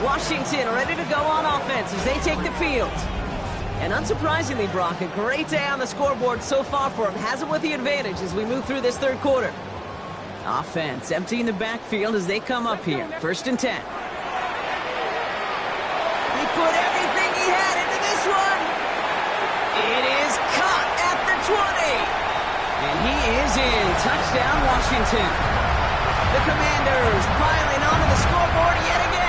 Washington ready to go on offense as they take the field. And unsurprisingly, Brock, a great day on the scoreboard so far for him. Has him with the advantage as we move through this third quarter. Offense emptying the backfield as they come up here. 1st and 10. He put everything he had into this one. It is caught at the 20. And he is in. Touchdown, Washington. The Commanders piling onto the scoreboard yet again.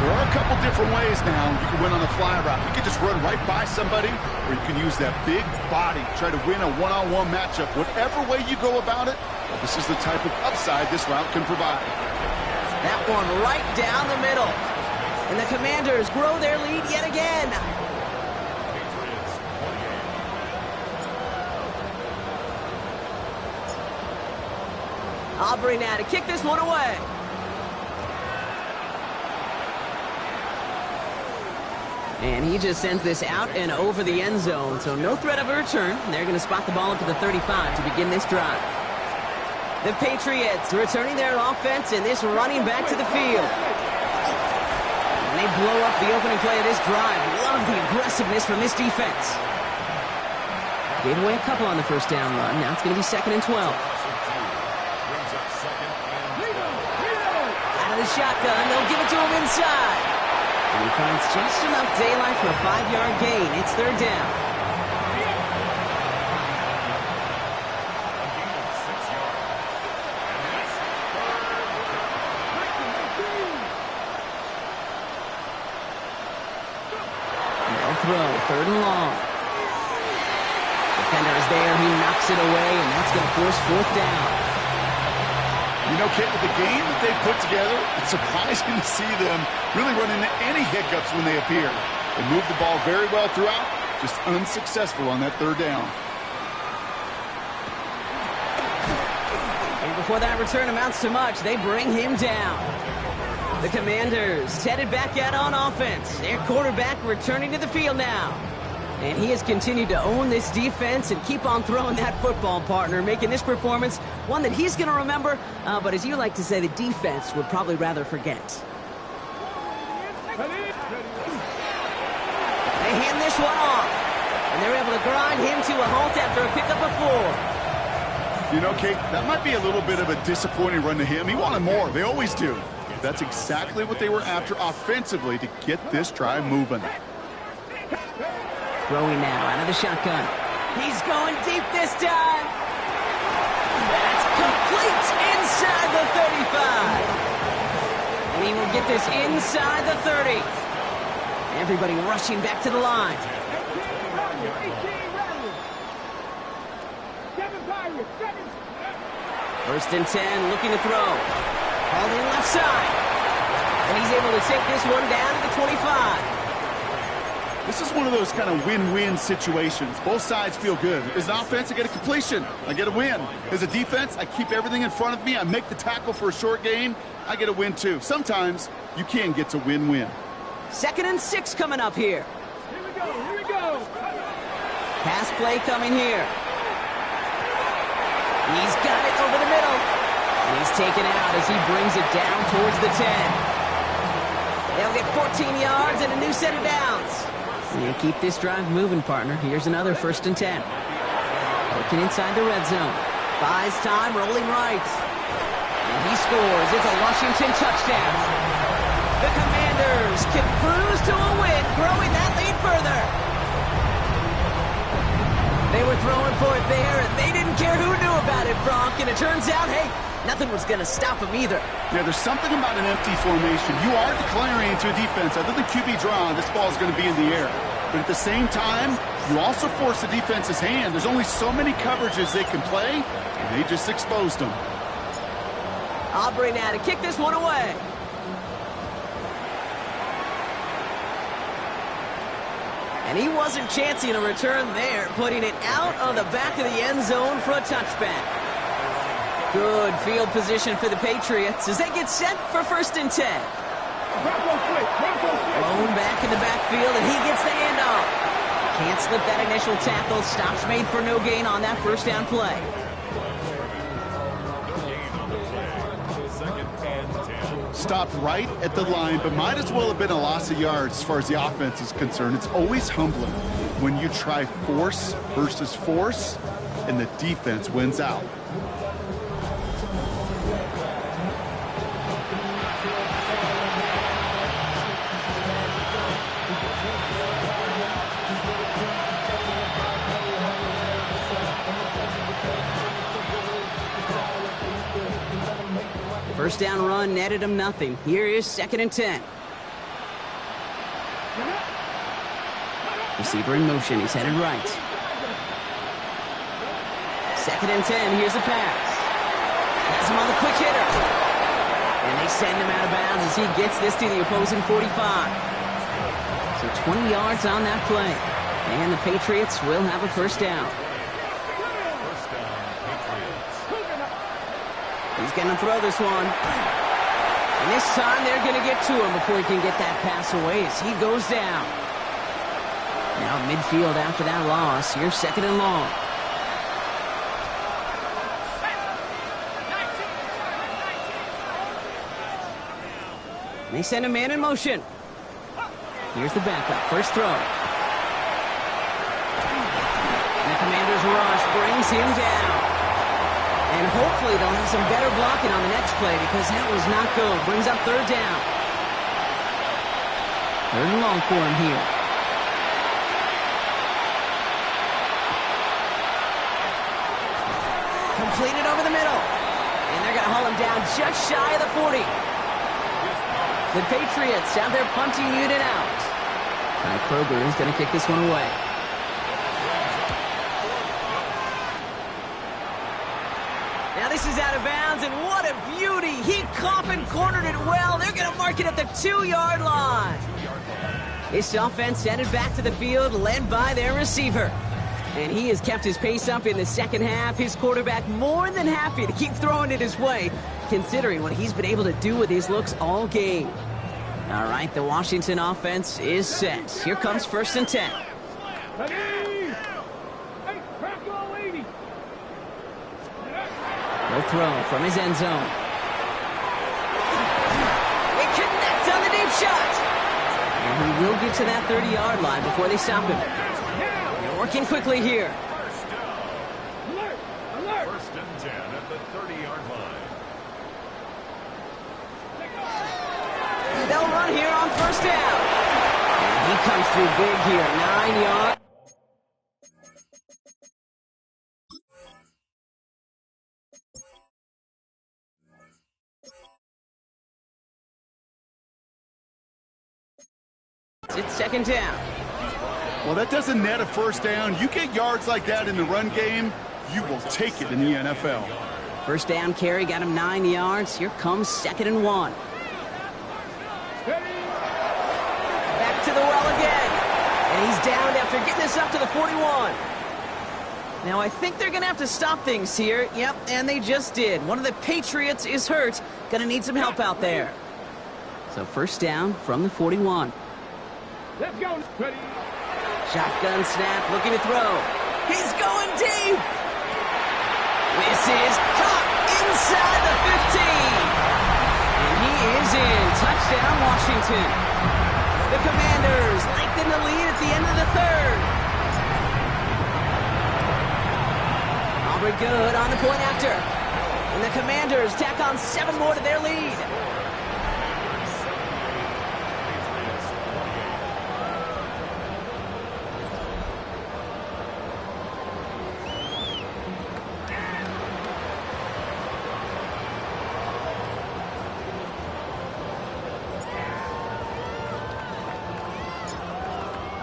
There are a couple different ways now you can win on a fly route. You can just run right by somebody, or you can use that big body, try to win a one-on-one matchup. Whatever way you go about it, this is the type of upside this route can provide.
That one right down the middle. And the Commanders grow their lead yet again. Aubrey now to kick this one away. And he just sends this out and over the end zone, so no threat of a return. They're going to spot the ball up to the 35 to begin this drive. The Patriots returning their offense and this running back to the field. And they blow up the opening play of this drive. Love the aggressiveness from this defense. Gave away a couple on the first down run. Now it's going to be 2nd and 12. Out of the shotgun, they'll give it to him inside. And he finds just enough daylight for a 5-yard gain. It's 3rd down. No throw, 3rd and long. Defender is there, he knocks it away, and that's going to force 4th down.
You know, Kate, with the game that they put together, it's surprising to see them really run into any hiccups when they appear. They move the ball very well throughout, just unsuccessful on that 3rd down.
And before that return amounts to much, they bring him down. The Commanders headed back out on offense. Their quarterback returning to the field now. And he has continued to own this defense and keep on throwing that football, partner, making this performance one that he's going to remember, but as you like to say, the defense would probably rather forget. They hand this one off, and they're able to grind him to a halt after a pickup of 4.
You know, Kate, that might be a little bit of a disappointing run to him. He wanted more. They always do. That's exactly what they were after offensively to get this drive moving.
Throwing now out of the shotgun. He's going deep this time. That's complete inside the 35. And he will get this inside the 30. Everybody rushing back to the line. 1st and 10, looking to throw. Hauled in left side. And he's able to take this one down to the 25.
This is one of those kind of win-win situations. Both sides feel good. As an offense, I get a completion. I get a win. As a defense, I keep everything in front of me. I make the tackle for a short gain. I get a win, too. Sometimes you can get to win-win.
2nd and 6 coming up here.
Here we go, here we go.
Pass play coming here. He's got it over the middle. And he's taken out as he brings it down towards the 10. They'll get 14 yards and a new set of downs. And keep this drive moving, partner. Here's another 1st and 10. Looking inside the red zone. Buys time, rolling right. And he scores. It's a Washington touchdown. The Commanders can cruise to a win, growing that lead further. They were throwing for it there, and they didn't care who knew about it, Bronk. And it turns out, hey, nothing was going to stop them either.
Yeah, there's something about an empty formation. You are declaring to a defense, other than QB draw, this ball is going to be in the air. But at the same time, you also force the defense's hand. There's only so many coverages they can play, and they just exposed them.
Aubrey now to kick this one away. And he wasn't chancing a return there, putting it out on the back of the end zone for a touchback. Good field position for the Patriots as they get set for 1st and 10. Blown back in the backfield, and he gets the handoff. Can't slip that initial tackle. Stops made for no gain on that 1st down play.
Stopped right at the line, but might as well have been a loss of yards as far as the offense is concerned. It's always humbling when you try force versus force, and the defense wins out.
First down run netted him nothing. Here is 2nd and 10. Receiver in motion. He's headed right. 2nd and 10. Here's the pass. Has him on the quick hitter. And they send him out of bounds as he gets this to the opposing 45. So 20 yards on that play. And the Patriots will have a 1st down. He's going to throw this one. And this time they're going to get to him before he can get that pass away as he goes down. Now midfield after that loss. Here's 2nd and long. They send a man in motion. Here's the backup. First throw. And the Commanders' rush brings him down. And hopefully they'll have some better blocking on the next play because that was not good. Brings up 3rd down. 3rd and long for him here. Completed over the middle. And they're going to haul him down just shy of the 40. The Patriots have their punting unit out. Ty Kroger is going to kick this one away. Now this is out of bounds, and what a beauty. He coffin cornered it well. They're going to mark it at the 2-yard line. This offense headed back to the field, led by their receiver. And he has kept his pace up in the 2nd half. His quarterback more than happy to keep throwing it his way, considering what he's been able to do with his looks all game. All right, the Washington offense is set. Here comes 1st and 10. He'll throw from his end zone. They connect on the deep shot. And he will get to that 30-yard line before they stop him. They're working quickly here.
1st and 10 at the 30-yard line.
They'll run here on 1st down. And he comes through big here. 9 yards. It's 2nd down.
Well, that doesn't net a 1st down. You get yards like that in the run game, you will take it in the NFL.
1st down carry got him 9 yards. Here comes 2nd and 1. Back to the well again. And he's downed after getting this up to the 41. Now I think they're going to have to stop things here. Yep, and they just did. One of the Patriots is hurt. Going to need some help out there. So 1st down from the 41.
Let's go. Ready.
Shotgun snap, looking to throw. He's going deep. This is caught inside the 15. And he is in. Touchdown, Washington. The Commanders lengthen the lead at the end of the 3rd. Aubrey good on the point after. And the Commanders tack on 7 more to their lead.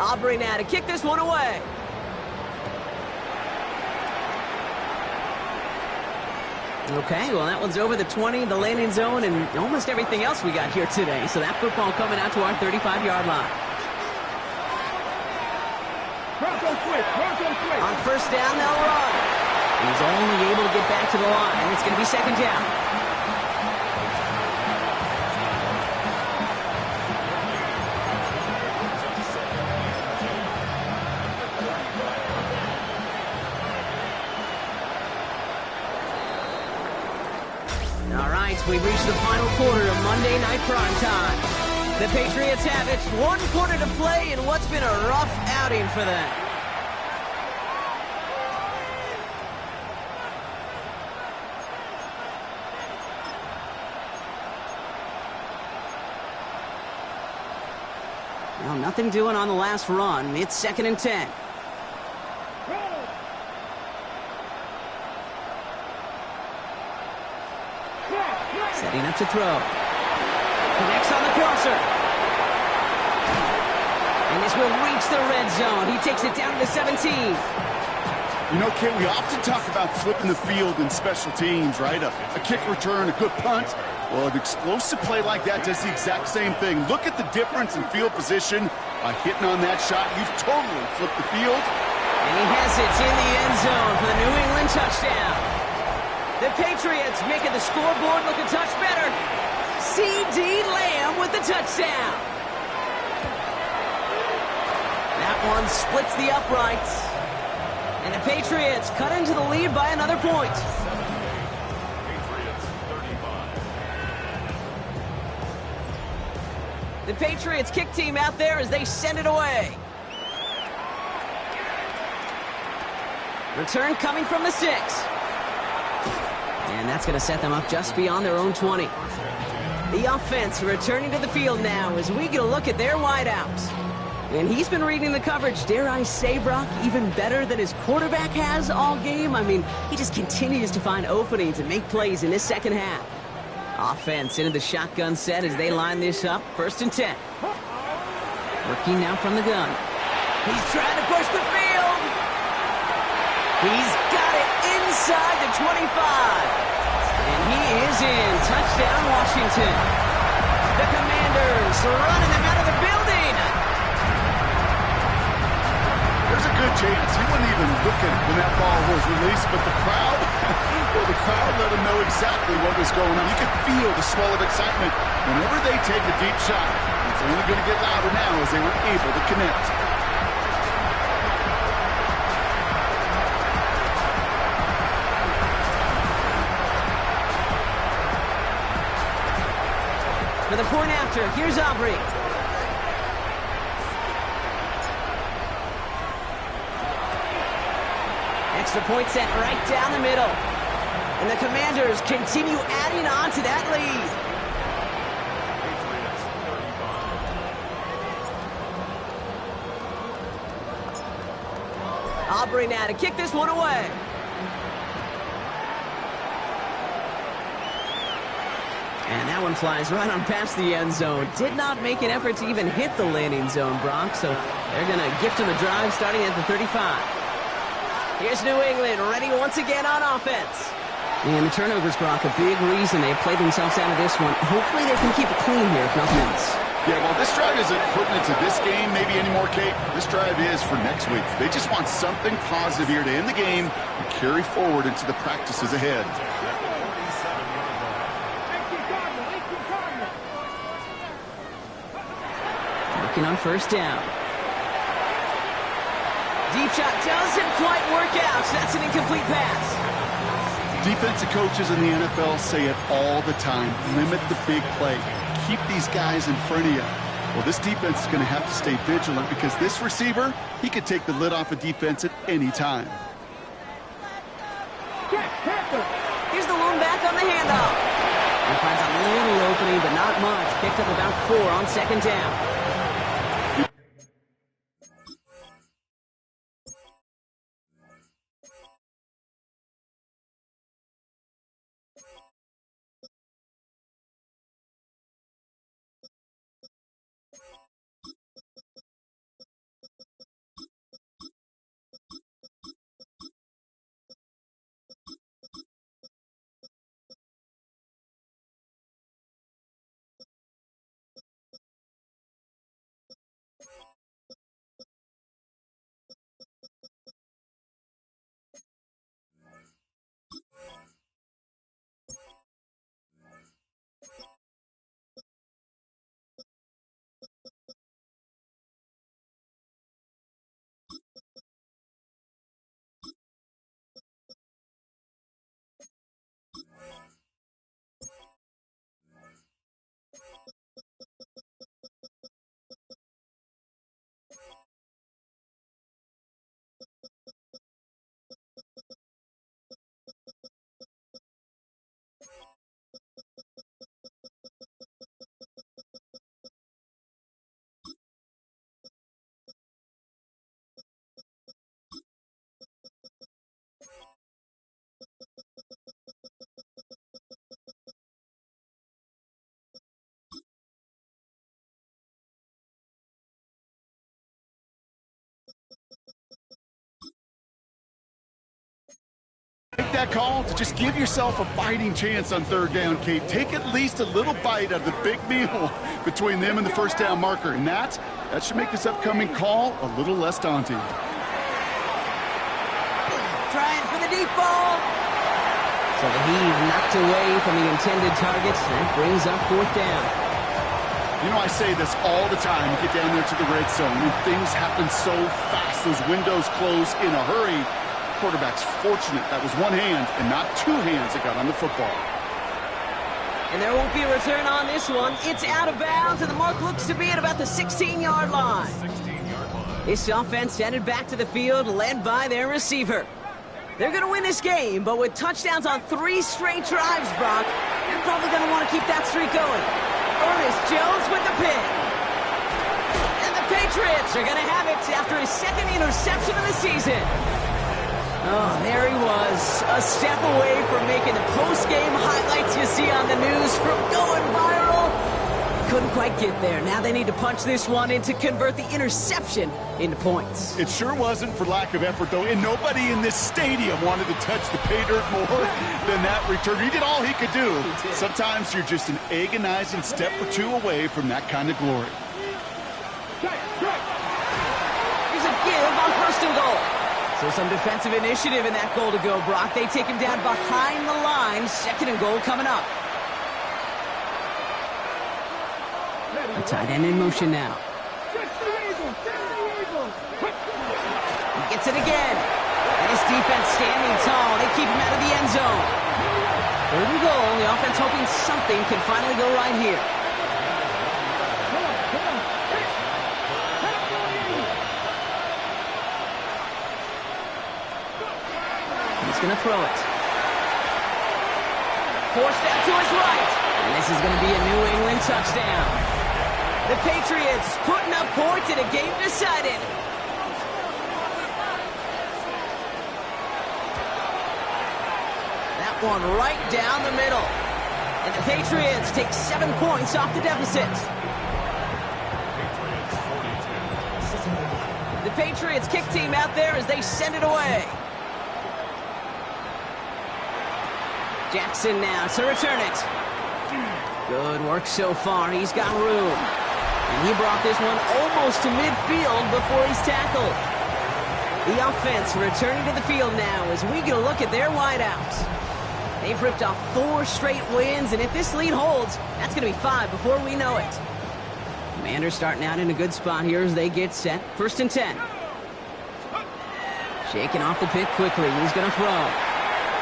Aubrey now to kick this one away. Okay, well, that one's over the 20, the landing zone, and almost everything else we got here today. So that football coming out to our 35-yard line.
Bronco switch. Bronco switch.
On first down, they'll run. He's only able to get back to the line. It's going to be second down. All right, we've reached the final quarter of Monday Night Primetime. The Patriots have it. 1 quarter to play in what's been a rough outing for them. Well, nothing doing on the last run. It's 2nd and 10. Setting up to throw. Connects on the crosser. And this will reach the red zone. He takes it down to the 17.
You know, Kate, we often talk about flipping the field in special teams, right? A kick return, a good punt. Well, an explosive play like that does the exact same thing. Look at the difference in field position. By hitting on that shot, you've totally flipped the field.
And he has it in the end zone for the New England touchdown. The Patriots making the scoreboard look a touch better. C.D. Lamb with the touchdown. That one splits the uprights. And the Patriots cut into the lead by another point. The Patriots kick team out there as they send it away. Return coming from the 6. And that's going to set them up just beyond their own 20. The offense returning to the field now as we get a look at their wideouts. And he's been reading the coverage, dare I say, Brock, even better than his quarterback has all game. I mean, he just continues to find openings and make plays in this second half. Offense into the shotgun set as they line this up. 1st and 10. Working now from the gun. He's trying to push the field. He's got it inside the 25. And he is in. Touchdown, Washington. The Commanders running them out of the building.
There's a good chance he wasn't even looking when that ball was released, but the crowd, well, the crowd let him know exactly what was going on. You could feel the swell of excitement. Whenever they take a deep shot, it's only going to get louder now as they were able to connect.
For the point after, here's Aubrey. Extra point set right down the middle. And the Commanders continue adding on to that lead. Aubrey now to kick this one away. And that one flies right on past the end zone. Did not make an effort to even hit the landing zone, Brock. So they're going to gift him a drive starting at the 35. Here's New England ready once again on offense. And the turnovers, Brock, a big reason they played themselves out of this one. Hopefully they can keep it clean here, if nothing else.
Yeah, well, this drive isn't putting it to this game maybe anymore, Kate. This drive is for next week. They just want something positive here to end the game and carry forward into the practices ahead.
Working on first down. Deep shot doesn't quite work out. So that's an incomplete pass.
Defensive coaches in the NFL say it all the time. Limit the big play. Keep these guys in front of you. Well, this defense is going to have to stay vigilant because this receiver, he could take the lid off a defense at any time.
Here's the lone back on the handoff. He finds a little opening, but not much. Picked up about 4 on second down.
that call to just give yourself a fighting chance on third down, Kate. Take at least a little bite out of the big meal between them and the first down marker. And that should make this upcoming call a little less daunting.
Trying for the deep ball. So the heave knocked away from the intended target. That brings up fourth down.
You know, I say this all the time. You get down there to the red zone, and things happen so fast. Those windows close in a hurry. Quarterback's fortunate that was one hand and not two hands that got on the football.
And there won't be a return on this one. It's out of bounds, and the mark looks to be at about the 16-yard line. This offense headed back to the field, led by their receiver. They're going to win this game, but with touchdowns on 3 straight drives, Brock, they're probably going to want to keep that streak going. Ernest Jones with the pick. And the Patriots are going to have it after his second interception of the season. Oh, there he was, a step away from making the post-game highlights you see on the news from going viral. Couldn't quite get there. Now they need to punch this one in to convert the interception into points.
It sure wasn't for lack of effort, though, and nobody in this stadium wanted to touch the pay dirt more than that return. He did all he could do. Sometimes you're just an agonizing step or two away from that kind of glory.
Here's a give on first and goal. So some defensive initiative in that goal to go, Brock. They take him down behind the line. Second and goal coming up. A tight end in motion now. He gets it again. And his defense standing tall. They keep him out of the end zone. Third and goal. The offense hoping something can finally go right here. He's going to throw it. Forced out to his right. And this is going to be a New England touchdown. The Patriots putting up points in a game decided. That one right down the middle. And the Patriots take 7 points off the deficit. The Patriots kick team out there as they send it away. Jackson now to return it. Good work so far. He's got room. And he brought this one almost to midfield before he's tackled. The offense returning to the field now as we get a look at their wideouts. They've ripped off 4 straight wins, and if this lead holds, that's going to be 5 before we know it. Commanders starting out in a good spot here as they get set. First and 10. Shaking off the pick quickly. He's going to throw.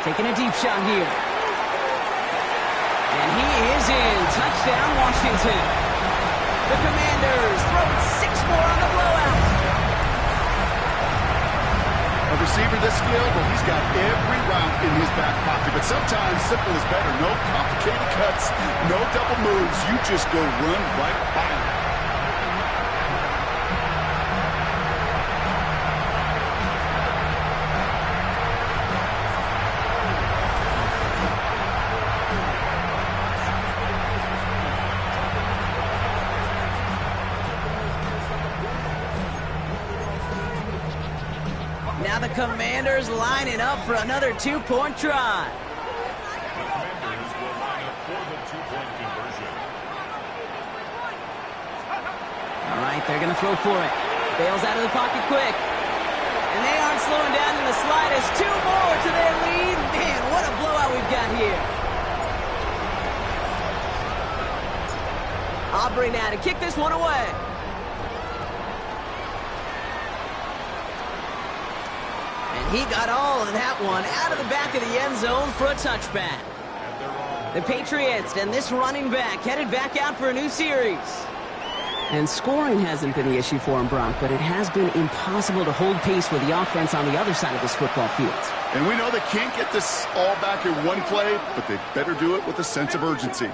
Taking a deep shot here. And he is in. Touchdown, Washington. The Commanders throwing 6 more on the blowout.
A receiver this skilled, well, he's got every route in his back pocket. But sometimes simple is better. No complicated cuts, no double moves. You just go run right by him.
Now the Commanders lining up for another 2-point try.
Commanders will line up for the 2-point conversion.
All right, they're going to throw for it. Bales out of the pocket quick. And they aren't slowing down in the slightest. 2 more to their lead. Man, what a blowout we've got here. Aubrey now to kick this one away. And he got all of that one out of the back of the end zone for a touchback. The Patriots and this running back headed back out for a new series. And scoring hasn't been the issue for him, Brock, but it has been impossible to hold pace with the offense on the other side of this football field.
And we know they can't get this all back in one play, but they better do it with a sense of urgency.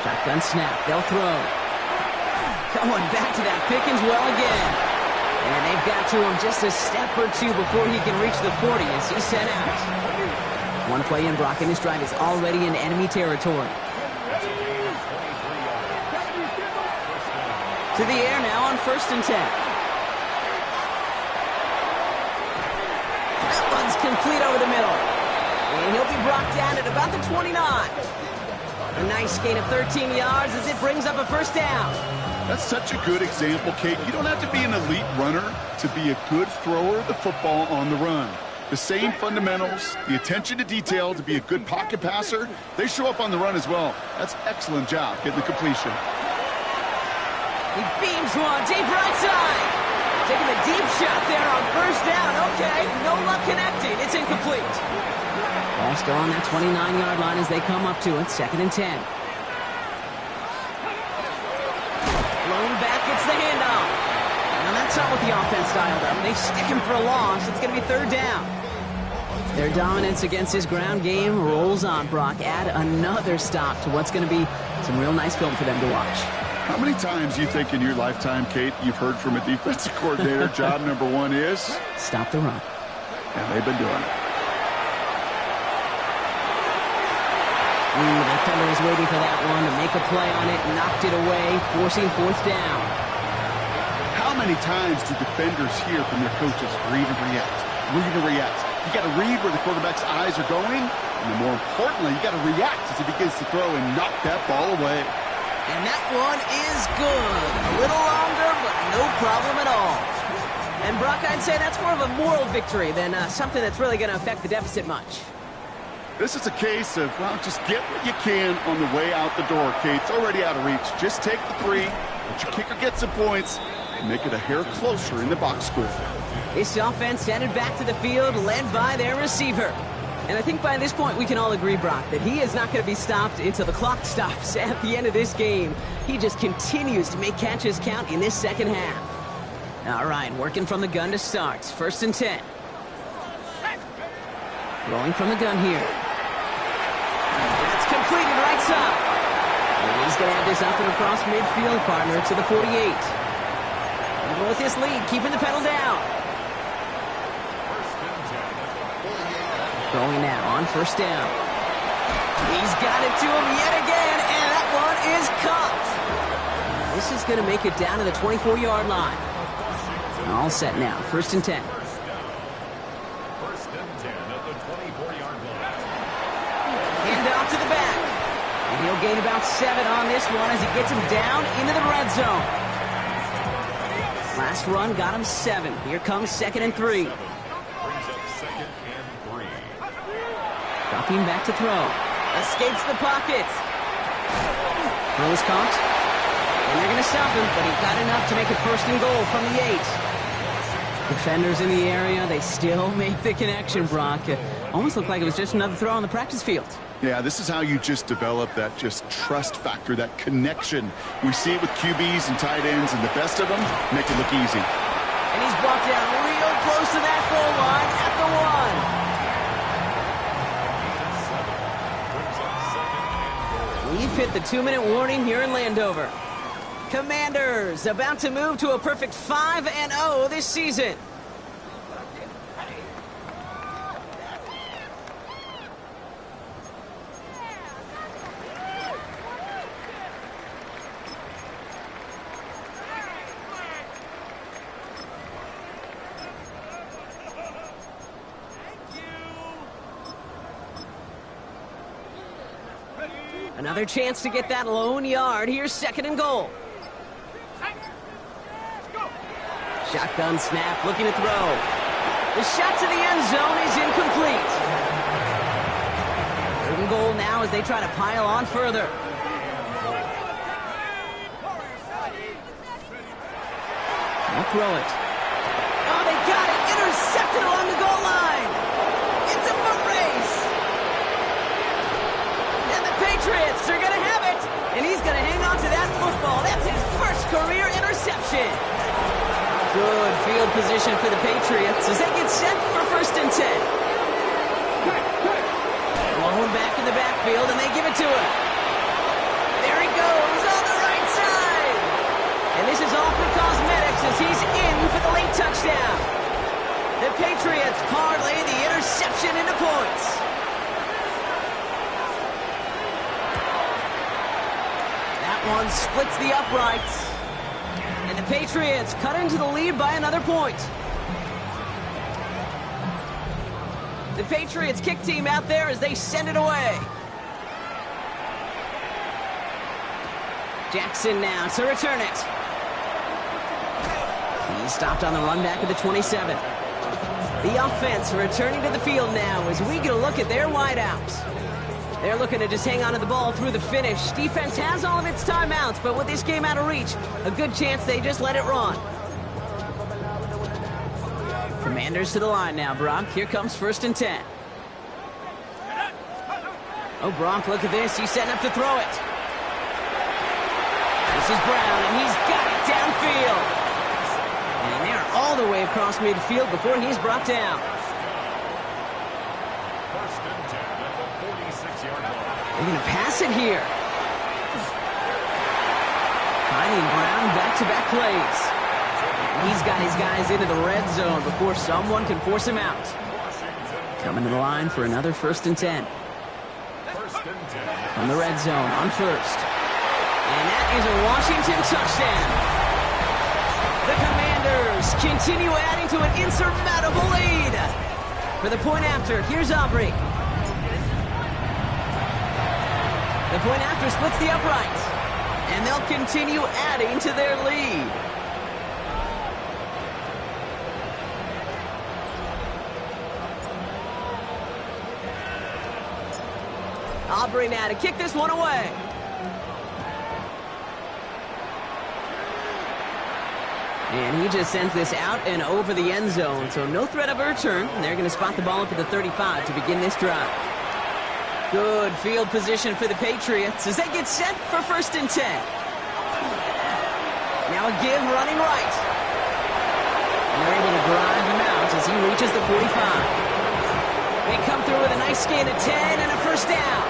Shotgun snap. They'll throw. Going back to that Pickens well again. And they've got to him just a step or 2 before he can reach the 40 as he's sent out. One play in, Brock, and this drive is already in enemy territory. To the air now on 1st and 10. complete over the middle. And he'll be brought down at about the 29. A nice gain of 13 yards as it brings up a first down.
That's such a good example, Kate. You don't have to be an elite runner to be a good thrower of the football on the run. The same fundamentals, the attention to detail to be a good pocket passer, they show up on the run as well. That's an excellent job getting the completion.
He beams one, deep right side. Taking a deep shot there on first down. Okay, no luck connecting. It's incomplete. Ball still on that 29-yard line as they come up to it. 2nd and 10. Blown back, gets the handoff. Now that's not what the offense dialed up. They stick him for a loss. It's going to be 3rd down. Their dominance against his ground game rolls on, Brock. Add another stop to what's going to be some real nice film for them to watch.
How many times do you think in your lifetime, Kate, you've heard from a defensive coordinator, job number 1 is?
Stop the run.
And they've been doing it.
The defender was waiting for that one to make a play on it, knocked it away, forcing 4th down.
How many times do defenders hear from their coaches, read and react, read and react? You got to read where the quarterback's eyes are going, and more importantly, you got to react as he begins to throw and knock that ball away.
And that one is good. A little longer, but no problem at all. And Brock, I'd say that's more of a moral victory than something that's really going to affect the deficit much.
This is a case of, well, just get what you can on the way out the door, Kate. It's already out of reach. Just take the 3, let your kicker get some points, and make it a hair closer in the box score.
This offense headed back to the field, led by their receiver. And I think by this point we can all agree, Brock, that he is not going to be stopped until the clock stops at the end of this game. He just continues to make catches count in this 2nd half. All right, working from the gun to start. 1st and 10. Throwing from the gun here. That's completed right side. And he's going to have this up and across midfield, partner, to the 48. Even with this lead, keeping the pedal down. Throwing now on 1st down. He's got it to him yet again, and that one is caught. This is going to make it down to the 24-yard line. All set now. 1st and 10.
1st and 10 at the 24-yard line.
Hand off to the back. And he'll gain about 7 on this one as he gets him down into the red zone. Last run got him 7. Here comes 2nd and 3.
Brings up 2nd and 3.
Dropping back to throw. Escapes the pocket. Throw is caught. And they're going to stop him, but he got enough to make it 1st and goal from the 8. Defenders in the area, they still make the connection, Brock. Almost looked like it was just another throw on the practice field.
Yeah, this is how you just develop that just trust factor, that connection. We see it with QBs and tight ends, and the best of them make it look easy.
And he's brought down real close to that goal line at the 1. We've hit the 2-minute warning here in Landover. Commanders about to move to a perfect 5-0 this season. Another chance to get that lone yard. Here's 2nd and goal. Shotgun snap, looking to throw. The shot to the end zone is incomplete. 3rd and goal now as they try to pile on further. They'll throw it. Oh, they got it. Intercepted along the goal line. It's a foot race. And the Patriots are going to have it. And he's going to hang on to that football. That's his first career interception. Good field position for the Patriots as they get set for 1st and 10. Blown back in the backfield, and they give it to him. There he goes on the right side. And this is all for cosmetics as he's in for the late touchdown. The Patriots parlay the interception into points. That one splits the uprights. And the Patriots cut into the lead by another point. The Patriots kick team out there as they send it away. Jackson now to return it. He's stopped on the run back at the 27. The offense returning to the field now as we get a look at their wideouts. They're looking to just hang on to the ball through the finish. Defense has all of its timeouts, but with this game out of reach, a good chance they just let it run. Commanders to the line now, Brock. Here comes 1st and 10. Oh, Brock, look at this. He's setting up to throw it. This is Brown, and he's got it downfield. And they're all the way across midfield before he's brought down. They're going to pass it here. Finding Brown back-to-back plays. And he's got his guys into the red zone before someone can force him out. Coming to the line for another 1st and 10. From the red zone on 1st. And that is a Washington touchdown. The Commanders continue adding to an insurmountable lead. For the point after, here's Aubrey. The point after splits the upright. And they'll continue adding to their lead. Aubrey now to kick this one away. And he just sends this out and over the end zone, so no threat of a return. And they're going to spot the ball up at the 35 to begin this drive. Good field position for the Patriots as they get set for 1st and 10. Now a give running right. And they're able to drive him out as he reaches the 45. They come through with a nice gain of 10 and a 1st down.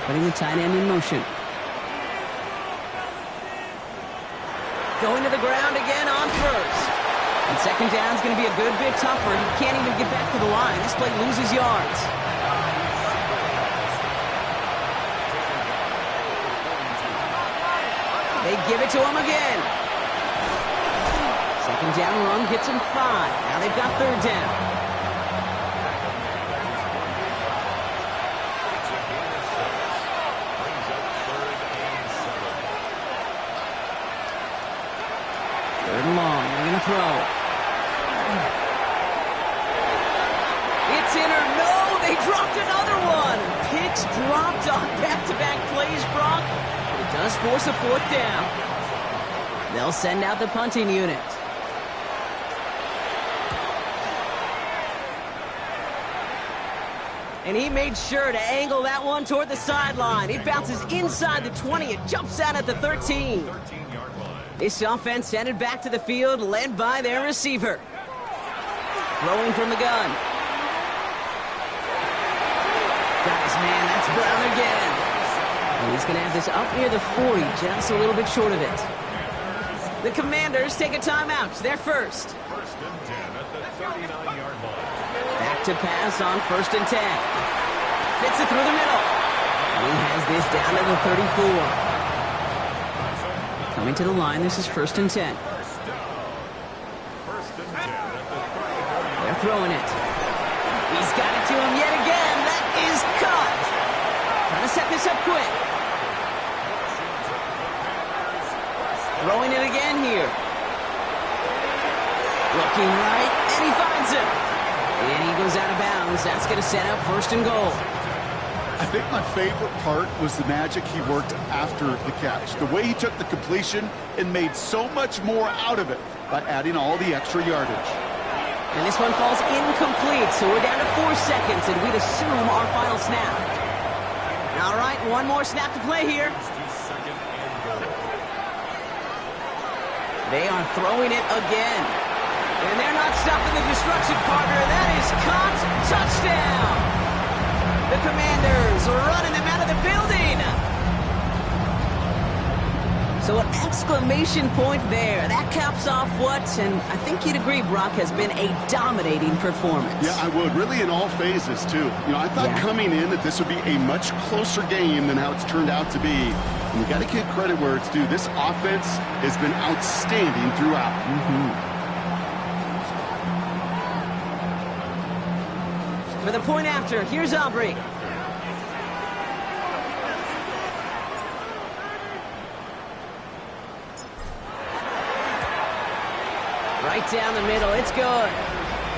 Putting the tight end in motion. Going to the ground again on 1st. And 2nd down is going to be a good bit tougher. He can't even get back to the line. This play loses yards. They give it to him again. 2nd down run gets him 5. Now they've got 3rd down. Long, they're going to throw. It's in or no, they dropped another one. Picks dropped on back-to-back plays, Brock. But it does force a 4th down. They'll send out the punting unit. And he made sure to angle that one toward the sideline. It bounces inside the 20. It jumps out at the 13. This offense headed back to the field, led by their receiver. Throwing from the gun. Got his man, that's Brown again. And he's going to have this up near the 40, just a little bit short of it. The Commanders take a timeout. They're 1st.
1st and 10 at the 39-yard line.
Back to pass on 1st and 10. Fits it through the middle. And he has this down to the 34. Coming to the line, this is 1st and 10. They're throwing it. He's got it to him yet again. That is caught. Trying to set this up quick. Throwing it again here. Looking right, and he finds him. And he goes out of bounds. That's going to set up 1st and goal.
I think my favorite part was the magic he worked after the catch. The way he took the completion and made so much more out of it by adding all the extra yardage.
And this one falls incomplete, so we're down to 4 seconds, and we'd assume our final snap. All right, one more snap to play here. They are throwing it again. And they're not stopping the destruction, partner. That is caught. Touchdown! The Commanders are running them out of the building. So an exclamation point there. That caps off what, and I think you'd agree, Brock, has been a dominating performance.
Yeah, I would. Really in all phases, too. You know, I thought coming in that this would be a much closer game than how it's turned out to be. You got to give credit where it's due. This offense has been outstanding throughout.
For the point after, here's Aubrey. Right down the middle, it's good.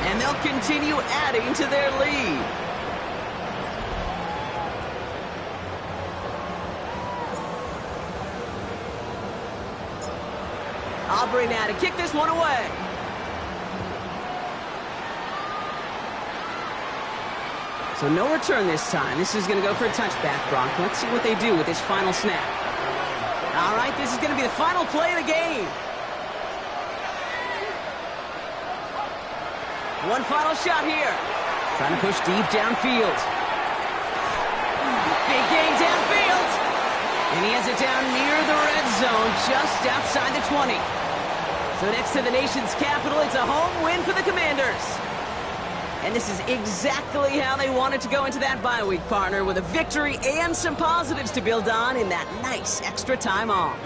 And they'll continue adding to their lead. Aubrey now to kick this one away. So no return this time. This is going to go for a touchback, Brock. Let's see what they do with this final snap. All right, this is going to be the final play of the game. One final shot here. Trying to push deep downfield. Big gain downfield. And he has it down near the red zone, just outside the 20. So next to the nation's capital, it's a home win for the Commanders. And this is exactly how they wanted to go into that bye week, partner, with a victory and some positives to build on in that nice extra time off.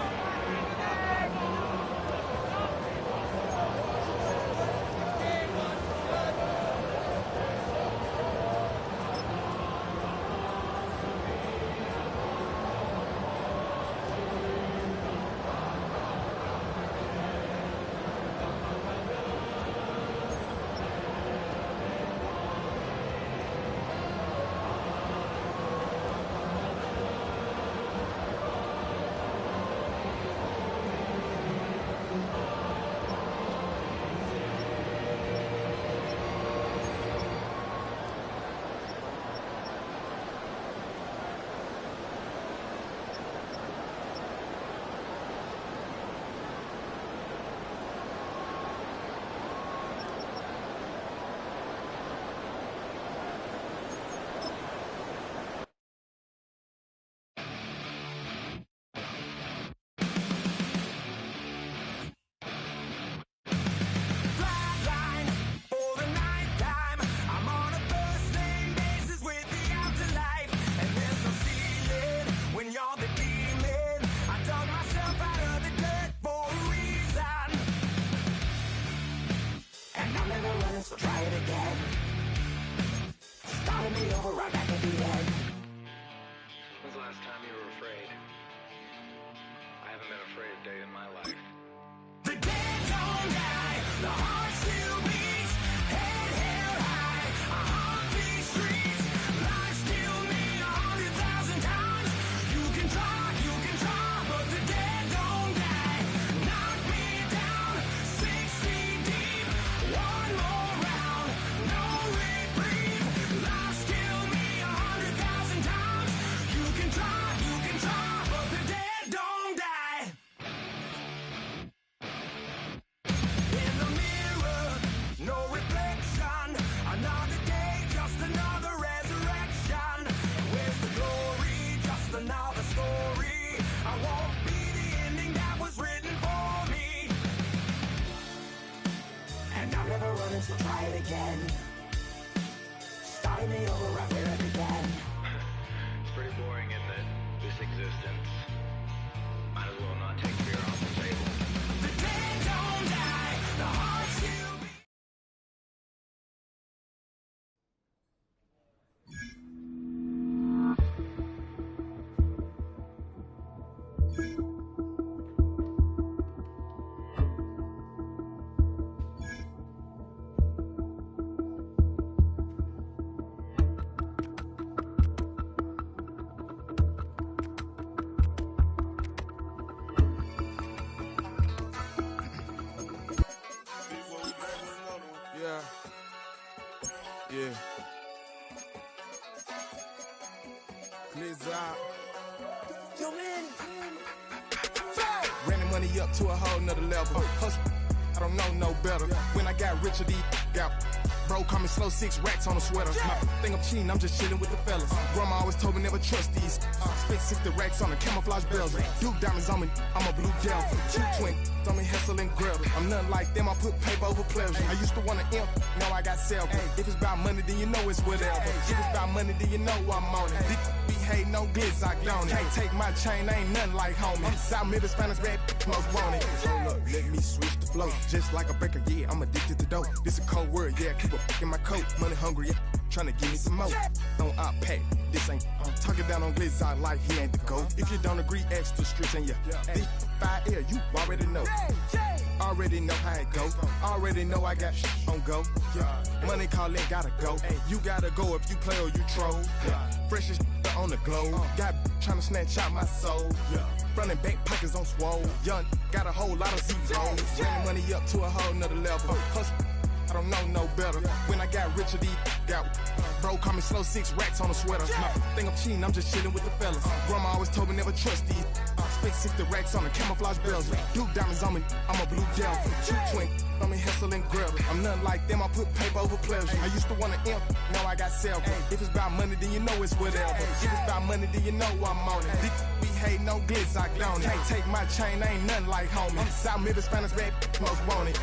So try it again. Starting me over right back at the end.
When's the last time you were afraid? I haven't been afraid a day in my life.
The dead don't die, the heart still beats, head held high, I haunt these streets, life still me 100,000 times. You can try, but the dead don't die. Knock me down 6 feet deep, one more round, no reprieve. Life still me 100,000 times. You can try, but the dead don't die. In the mirror, no reflection. Another day, just another resurrection. Where's the glory? Just another story. I won't be the ending that was written for me. And I'm never running, so try it again. Starting me over right where I began.
It's pretty boring, isn't it? This existence. Might as well not take fear off the table.
The dead don't die, the heart still beats.
Yeah. Clears out. Ran the money up to a whole nother level. Hustle, I don't know no better. When I got richer, these got bro, call me slow, 6 racks on a sweater. My think I'm cheating, I'm just chilling with the fellas. Grandma always told me never trust these. Spent 60 racks on a camouflage bells. Duke diamonds on me, I'm a blue gel. 2 twin on me, Hessel and Gretel. I'm nothing like them, I put paper over pleasure. I used to want to imp, now I got self. If it's about money, then you know it's whatever. If it's about money, then you know I'm on it. Be hate no glitz, I don't. Can't take my chain, ain't nothing like homie. South Middle Spanish red most wanted. Hold up, let me switch the flow. Just like a baker, yeah, I'm addicted to dough. This a cold word, yeah, keep a in my coat. Money hungry, yeah, tryna give me some more. Don't I pack, this ain't. Talking down on glitz, I like he ain't the go. If you don't agree, ask the streets and this 5 air, you already know. Already know how it go. Already know I got on go. Money calling, gotta go. You gotta go if you play or you troll. Freshest on the glow. Got tryna snatch out my soul. Running back pockets on swole. Young, got a whole lot of zeros. Running money up to a whole nother level. Hustle, I don't know no better. When I got rich, these got bro call me slow 6 racks on a sweater. Think I'm cheating, I'm just chilling with the fellas. Grandma always told me never trust these. Spent 60 racks on the camouflage bells. Duke diamonds on me, I'm a blue devil. 220 on me, hustle and grab. I'm nothing like them, I put paper over pleasure. I used to wanna imp, now I got several. If it's about money, then you know it's whatever. If it's about money, then you know I'm on it. We hate no glitz, I don't. Can't take my chain, ain't nothing like homie. South Middle Spanish red most wanted.